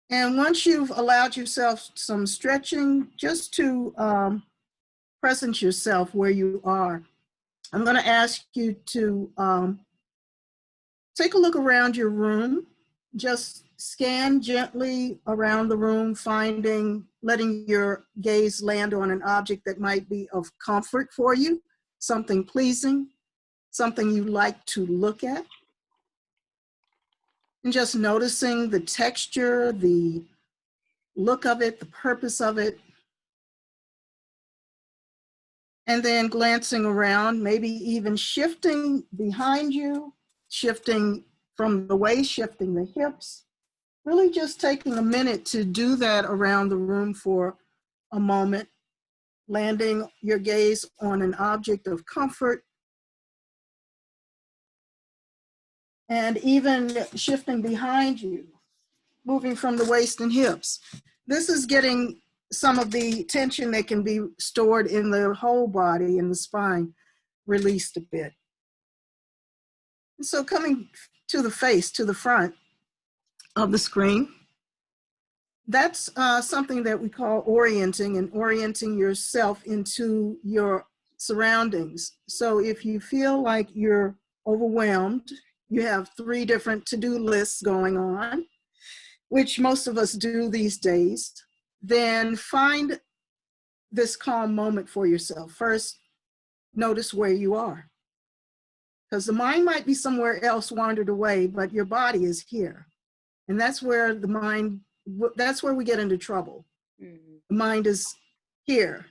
And once you've allowed yourself some stretching, just to present yourself where you are, I'm going to ask you to take a look around your room. Just scan gently around the room, letting your gaze land on an object that might be of comfort for you, something pleasing, something you like to look at. And just noticing the texture, the look of it, the purpose of it, And then glancing around, maybe even shifting behind you, shifting from the waist, shifting the hips. Really just taking a minute to do that around the room for a moment, landing your gaze on an object of comfort, and even shifting behind you, moving from the waist and hips. This is getting some of the tension that can be stored in the whole body, in the spine, released a bit. And so coming to the face, to the front of the screen, that's something that we call orienting, and orienting yourself into your surroundings. So if you feel like you're overwhelmed, you have 3 different to-do lists going on, which most of us do these days, then find this calm moment for yourself. First, notice where you are, because the mind might be somewhere else, wandered away, but your body is here. And that's where the mind, that's where we get into trouble. Mm-hmm. The mind is here,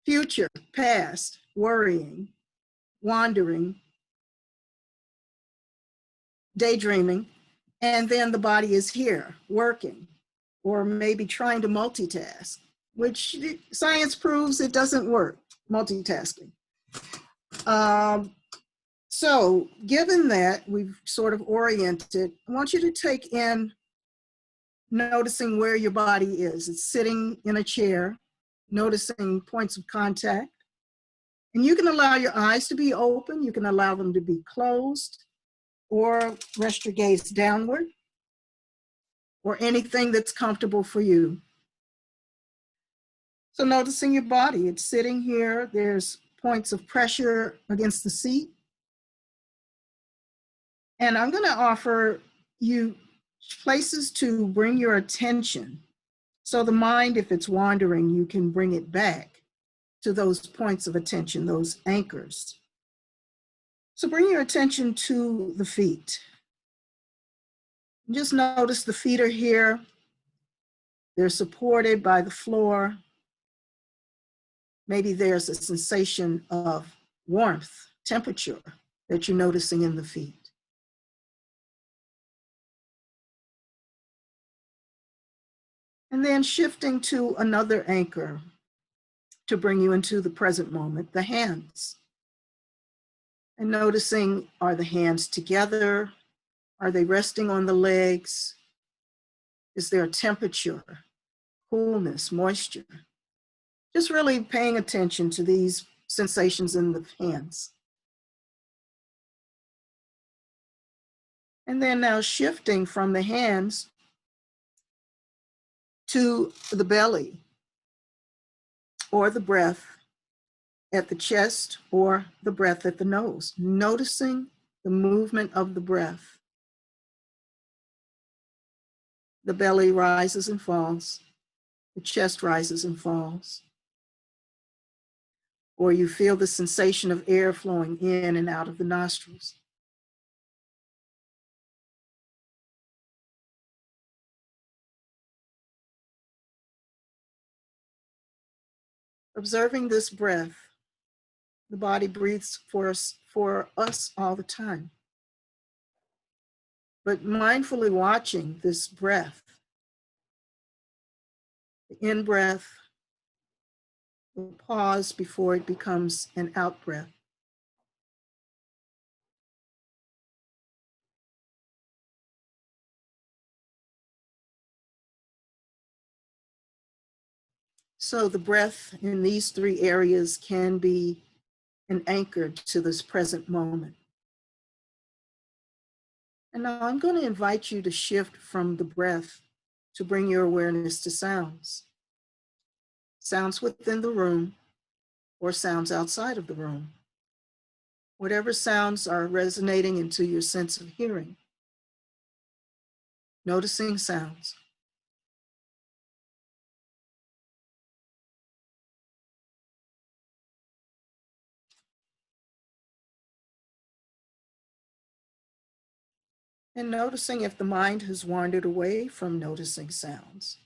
future, past, worrying, wandering, daydreaming, and then the body is here, working, or maybe trying to multitask, which science proves it doesn't work, multitasking. So given that we've sort of oriented, I want you to take in noticing where your body is. It's sitting in a chair, noticing points of contact. And you can allow your eyes to be open, you can allow them to be closed, or rest your gaze downward, or anything that's comfortable for you. So noticing your body, it's sitting here, there's points of pressure against the seat. And I'm gonna offer you places to bring your attention. So the mind, if it's wandering, you can bring it back to those points of attention, those anchors. So bring your attention to the feet. Just notice the feet are here. They're supported by the floor. Maybe there's a sensation of warmth, temperature that you're noticing in the feet. And then shifting to another anchor to bring you into the present moment, the hands. And noticing, are the hands together? Are they resting on the legs? Is there a temperature, coolness, moisture? Just really paying attention to these sensations in the hands. And then now shifting from the hands to the belly, or the breath at the chest, or the breath at the nose. Noticing the movement of the breath. The belly rises and falls. The chest rises and falls. Or you feel the sensation of air flowing in and out of the nostrils. Observing this breath, the body breathes for us all the time. But mindfully watching this breath, the in-breath, the pause before it becomes an out-breath. So the breath in these 3 areas can be an anchor to this present moment. And now I'm going to invite you to shift from the breath to bring your awareness to sounds. Sounds within the room or sounds outside of the room. Whatever sounds are resonating into your sense of hearing. Noticing sounds. And noticing if the mind has wandered away from noticing sounds.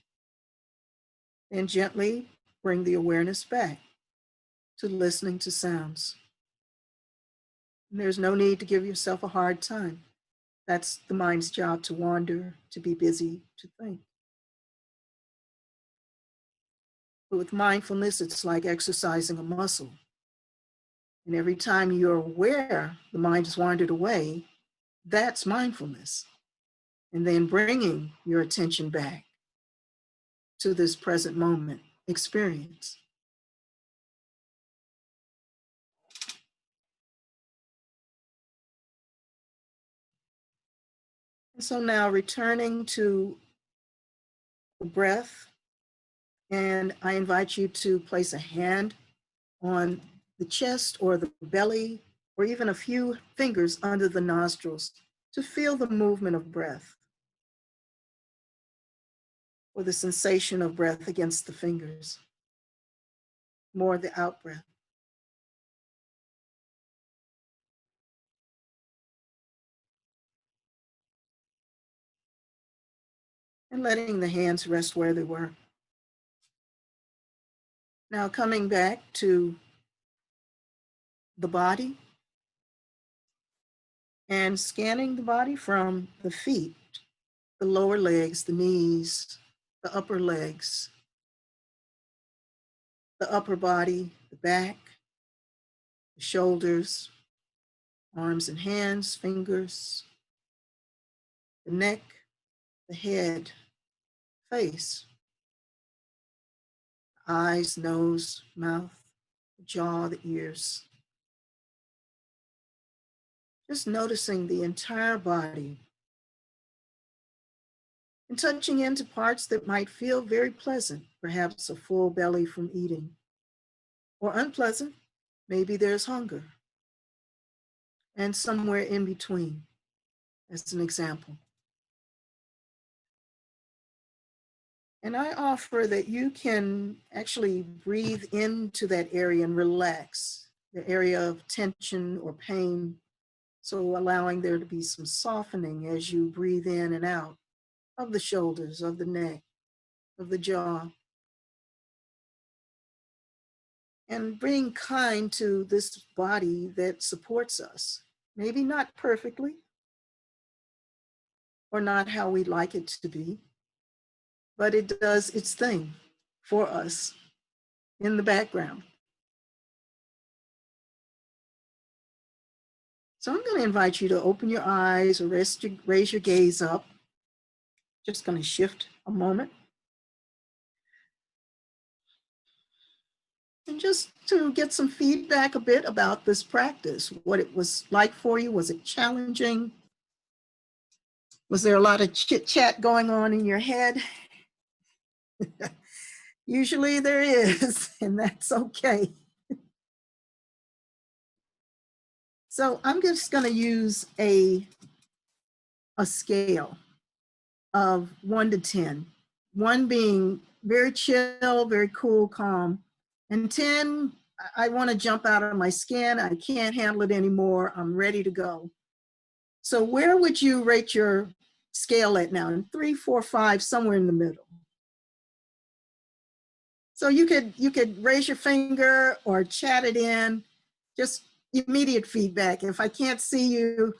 And gently bring the awareness back to listening to sounds. And there's no need to give yourself a hard time. That's the mind's job, to wander, to be busy, to think. But with mindfulness, it's like exercising a muscle. And every time you're aware the mind has wandered away, that's mindfulness. And then bringing your attention back to this present moment experience. And so now returning to the breath, and I invite you to place a hand on the chest or the belly, or even a few fingers under the nostrils to feel the movement of breath, or the sensation of breath against the fingers, more the out breath. And letting the hands rest where they were. Now coming back to the body and scanning the body from the feet, the lower legs, the knees, the upper legs, the upper body, the back, the shoulders, arms and hands, fingers, the neck, the head, face, eyes, nose, mouth, the jaw, the ears. Just noticing the entire body and touching into parts that might feel very pleasant, perhaps a full belly from eating, or unpleasant, maybe there's hunger, and somewhere in between, as an example. And I offer that you can actually breathe into that area and relax the area of tension or pain. So allowing there to be some softening as you breathe in and out of the shoulders, of the neck, of the jaw. And being kind to this body that supports us. Maybe not perfectly, or not how we'd like it to be, but it does its thing for us in the background. So I'm going to invite you to open your eyes or raise your gaze up. Just going to shift a moment. And just to get some feedback a bit about this practice, what it was like for you. Was it challenging? Was there a lot of chit chat going on in your head? Usually there is, and that's okay. So I'm just going to use a scale of 1 to 10. 1 being very chill, very cool, calm. And 10, I want to jump out of my skin. I can't handle it anymore. I'm ready to go. So where would you rate your scale at now? In 3, 4, 5, somewhere in the middle. So you could raise your finger or chat it in, just immediate feedback. If I can't see you,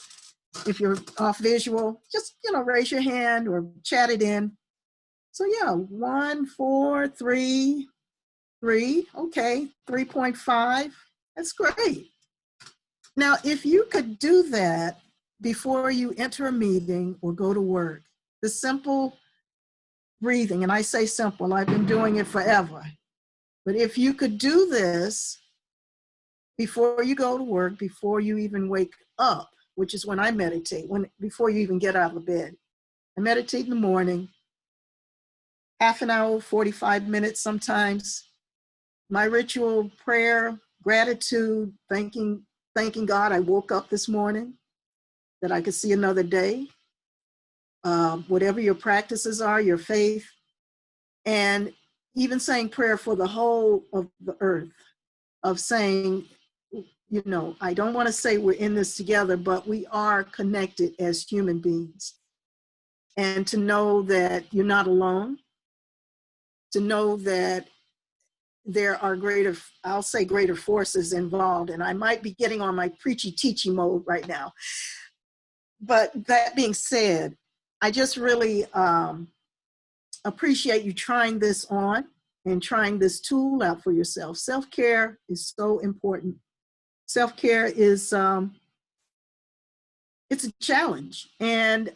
if you're off visual, just raise your hand or chat it in. So yeah, 1, 4, 3, 3, okay, 3.5, that's great. Now, if you could do that before you enter a meeting or go to work, the simple breathing, and I say simple, I've been doing it forever, but if you could do this before you go to work, before you even wake up, which is when I meditate, before you even get out of bed. I meditate in the morning, half an hour, 45 minutes sometimes. My ritual prayer, gratitude, thanking God I woke up this morning, that I could see another day. Whatever your practices are, your faith, and even saying prayer for the whole of the earth, of saying, I don't want to say we're in this together, but we are connected as human beings. And to know that you're not alone, to know that there are greater, I'll say greater forces involved, and I might be getting on my preachy teachy mode right now. But that being said, I just really appreciate you trying this on and trying this tool out for yourself. Self-care is so important. Self-care is, it's a challenge. And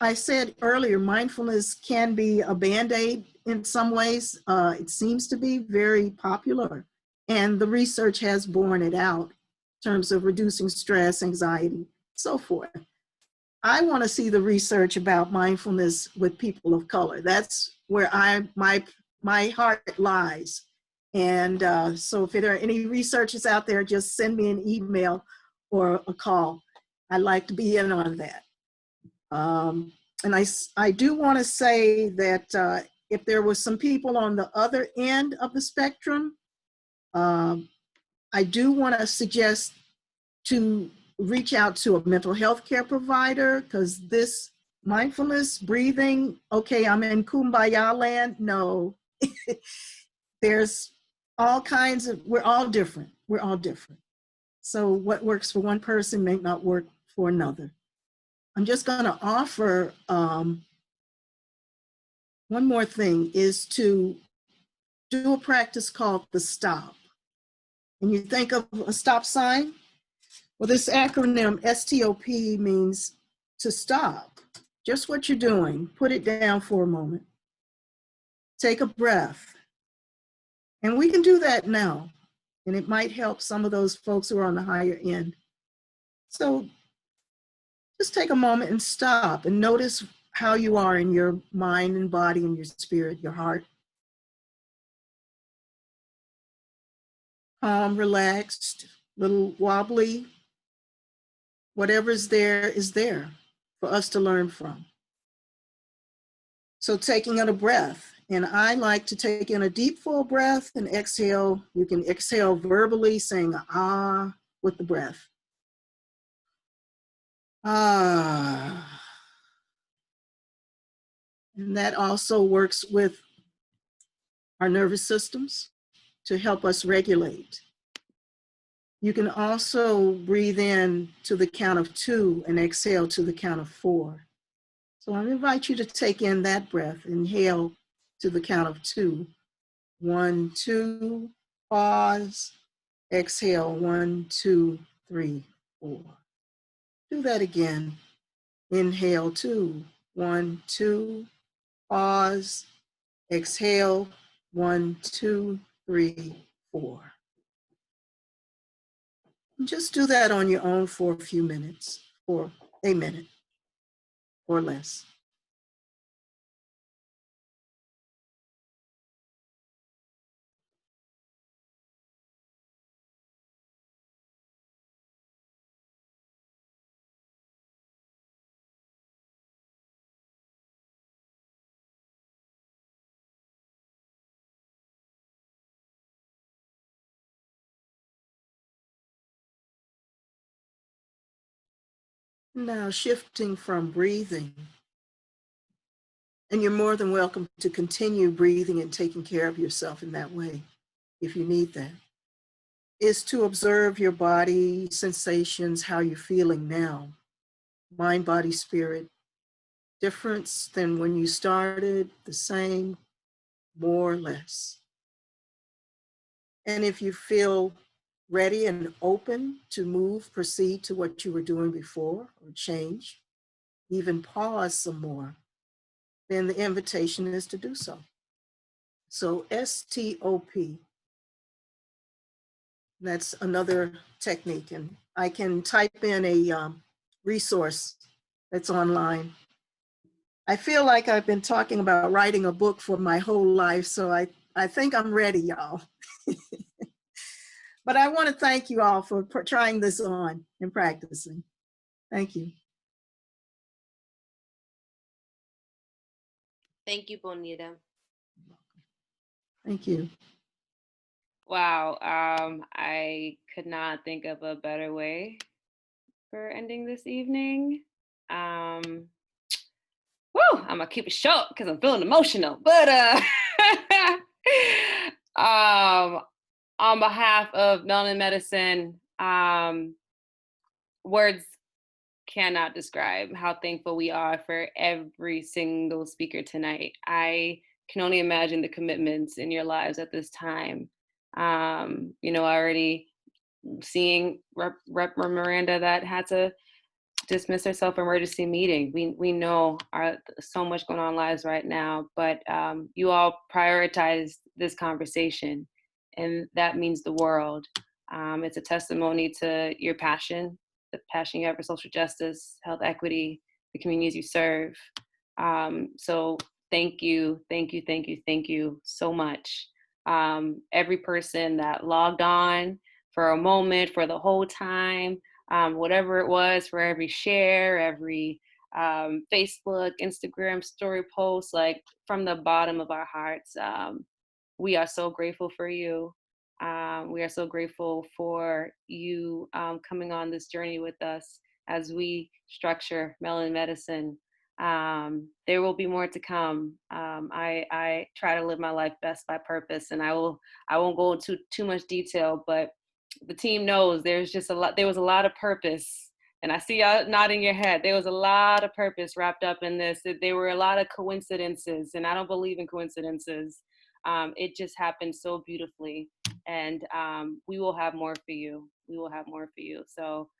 I said earlier, mindfulness can be a Band-Aid in some ways. It seems to be very popular. And the research has borne it out in terms of reducing stress, anxiety, so forth. I want to see the research about mindfulness with people of color. That's where my heart lies. And so if there are any researchers out there, just send me an email or a call. I'd like to be in on that. And I do want to say that if there was some people on the other end of the spectrum, I do want to suggest to reach out to a mental health care provider, because this mindfulness, breathing, okay, I'm in kumbaya land. No, there's all kinds of, we're all different. We're all different. So what works for one person may not work for another. I'm just going to offer one more thing, is to do a practice called the stop. And you think of a stop sign? Well, this acronym STOP means to stop. Just what you're doing, put it down for a moment. Take a breath. And we can do that now. And it might help some of those folks who are on the higher end. So just take a moment and stop and notice how you are in your mind and body and your spirit, your heart. Calm, relaxed, little wobbly. Whatever's there is there for us to learn from. So taking in a breath, and I like to take in a deep, full breath and exhale. You can exhale verbally, saying ah with the breath. Ah. And that also works with our nervous systems to help us regulate. You can also breathe in to the count of 2 and exhale to the count of 4. So I invite you to take in that breath. Inhale to the count of 2. 1, 2, pause, exhale, 1, 2, 3, 4. Do that again. Inhale 2, 1, 2, pause, exhale, 1, 2, 3, 4. Just do that on your own for a few minutes, for a minute or less. Now shifting from breathing, and you're more than welcome to continue breathing and taking care of yourself in that way, if you need that, is to observe your body, sensations, how you're feeling now. Mind, body, spirit. Difference than when you started, the same, more or less. And if you feel ready and open to move, proceed to what you were doing before, or change, even pause some more, then the invitation is to do so. So STOP, that's another technique. And I can type in a resource that's online. I feel like I've been talking about writing a book for my whole life, so I think I'm ready, y'all. But I want to thank you all for trying this on and practicing. Thank you. Thank you, Bonita. Thank you. Wow, I could not think of a better way for ending this evening. I'm gonna keep it short because I'm feeling emotional, but On behalf of Melanin Medicine, words cannot describe how thankful we are for every single speaker tonight. I can only imagine the commitments in your lives at this time. Already seeing Rep Miranda that had to dismiss herself emergency meeting. We know so much going on in lives right now, but you all prioritize this conversation, and that means the world. It's a testimony to your passion, the passion you have for social justice, health equity, the communities you serve. So thank you so much. Every person that logged on for a moment, for the whole time, whatever it was, for every share, every Facebook, Instagram story post, like from the bottom of our hearts, we are so grateful for you. We are so grateful for you coming on this journey with us as we structure Melanin Medicine. There will be more to come. I try to live my life best by purpose, and I won't go into too much detail, but the team knows there was a lot of purpose, and I see y'all nodding your head. There was a lot of purpose wrapped up in this. There were a lot of coincidences, and I don't believe in coincidences. It just happened so beautifully, and we will have more for you. So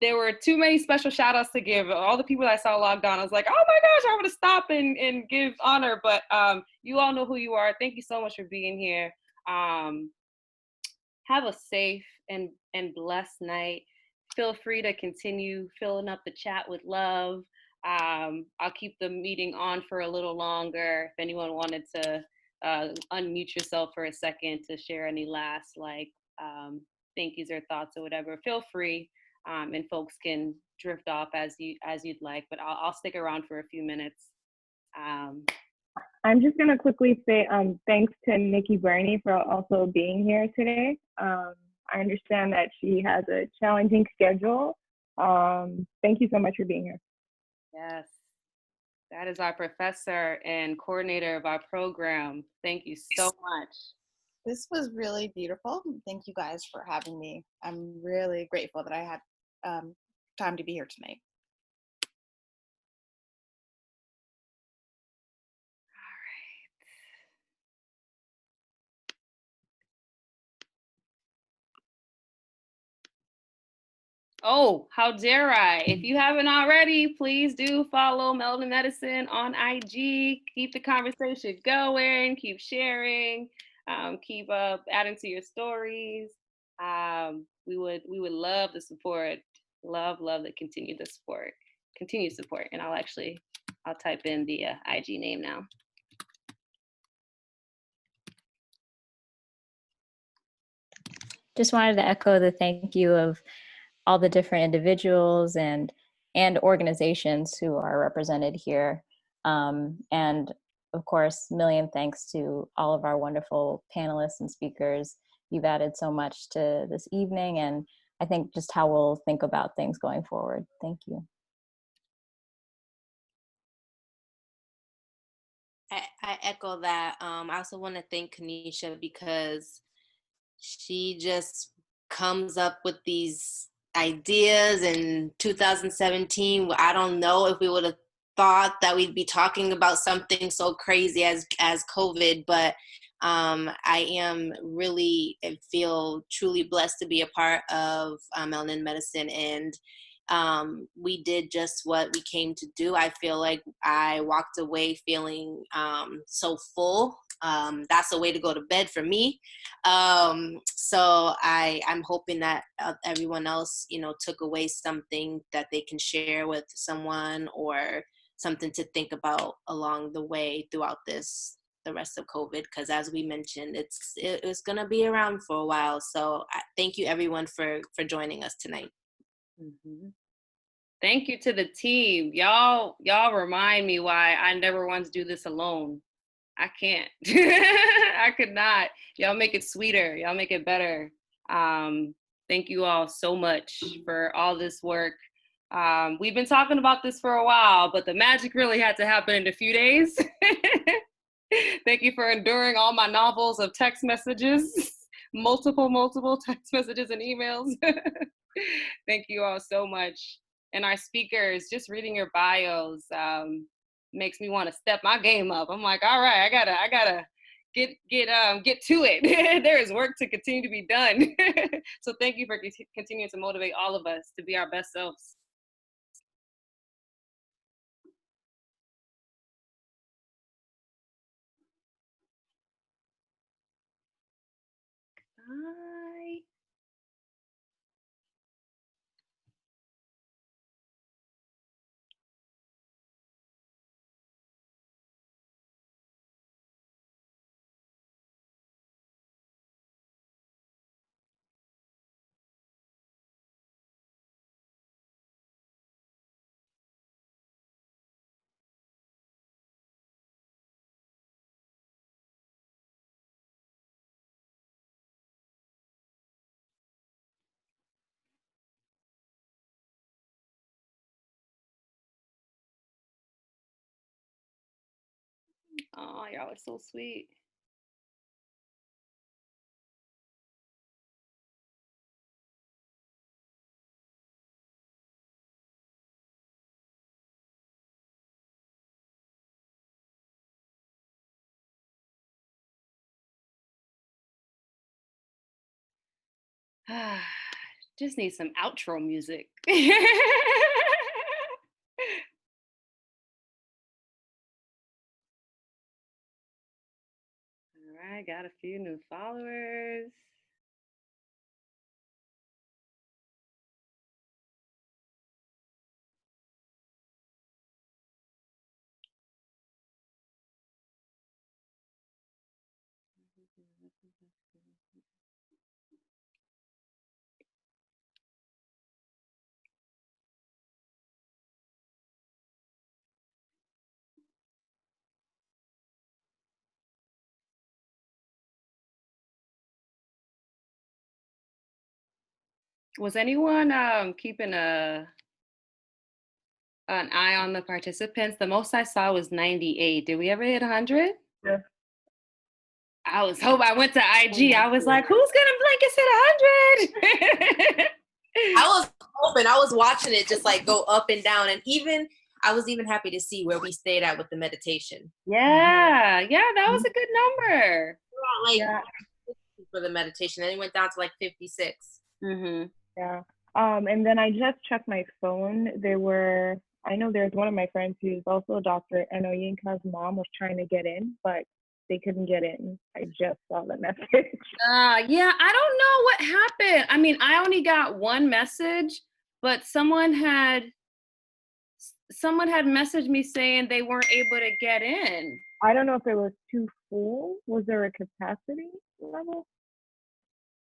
there were too many special shout outs to give. All the people I saw logged on, I was like, oh my gosh, I want to stop and give honor, but you all know who you are. Thank you so much for being here. Have a safe and blessed night. Feel free to continue filling up the chat with love. I'll keep the meeting on for a little longer. If anyone wanted to unmute yourself for a second to share any last thank yous or thoughts or whatever, feel free. And folks can drift off as you'd like, but I'll stick around for a few minutes. I'm just gonna quickly say thanks to Nikki Burney for also being here today. I understand that she has a challenging schedule. Thank you so much for being here. Yes, that is our professor and coordinator of our program. Thank you so much. This was really beautiful. Thank you guys for having me. I'm really grateful that I had time to be here tonight. Oh, how dare I? If you haven't already, please do follow Melanin Medicine on IG. Keep the conversation going, keep sharing, keep adding to your stories. We would love the support, love the continued support. And I'll type in the IG name now. Just wanted to echo the thank you of all the different individuals and organizations who are represented here. And of course, million thanks to all of our wonderful panelists and speakers. You've added so much to this evening, and I think just how we'll think about things going forward. Thank you. I echo that. I also want to thank Kanisha because she just comes up with these ideas in 2017. I don't know if we would have thought that we'd be talking about something so crazy as COVID, but I am really feel truly blessed to be a part of Melanin Medicine, and we did just what we came to do. I feel like I walked away feeling so full. That's a way to go to bed for me. So I'm hoping that everyone else, took away something that they can share with someone or something to think about along the way throughout the rest of COVID, because as we mentioned, it's going to be around for a while. So thank you everyone for joining us tonight. Mm-hmm. Thank you to the team. Y'all remind me why I never once do this alone. I can't. I could not. Y'all make it sweeter. Y'all make it better. Thank you all so much for all this work. We've been talking about this for a while, but the magic really had to happen in a few days. Thank you for enduring all my novels of text messages, multiple text messages and emails. Thank you all so much. And our speakers, just reading your bios makes me want to step my game up. I'm like, all right, I gotta get to it. There is work to continue to be done. So thank you for continuing to motivate all of us to be our best selves. Bye. Oh, y'all are so sweet. Just need some outro music. All right, got a few new followers. Was anyone keeping an eye on the participants? The most I saw was 98. Did we ever hit 100? Yeah. I went to IG. I was like, who's gonna blink us at 100? I was hoping, I was watching it just like go up and down, and I was even happy to see where we stayed at with the meditation. Yeah, that was a good number. For the meditation, then it went down to like 56. Mm-hmm. Yeah. And then I just checked my phone. I know there's one of my friends who's also a doctor, and Onyeka's mom was trying to get in, but they couldn't get in. I just saw the message. Yeah, I don't know what happened. I mean, I only got one message, but someone had messaged me saying they weren't able to get in. I don't know if it was too full. Was there a capacity level?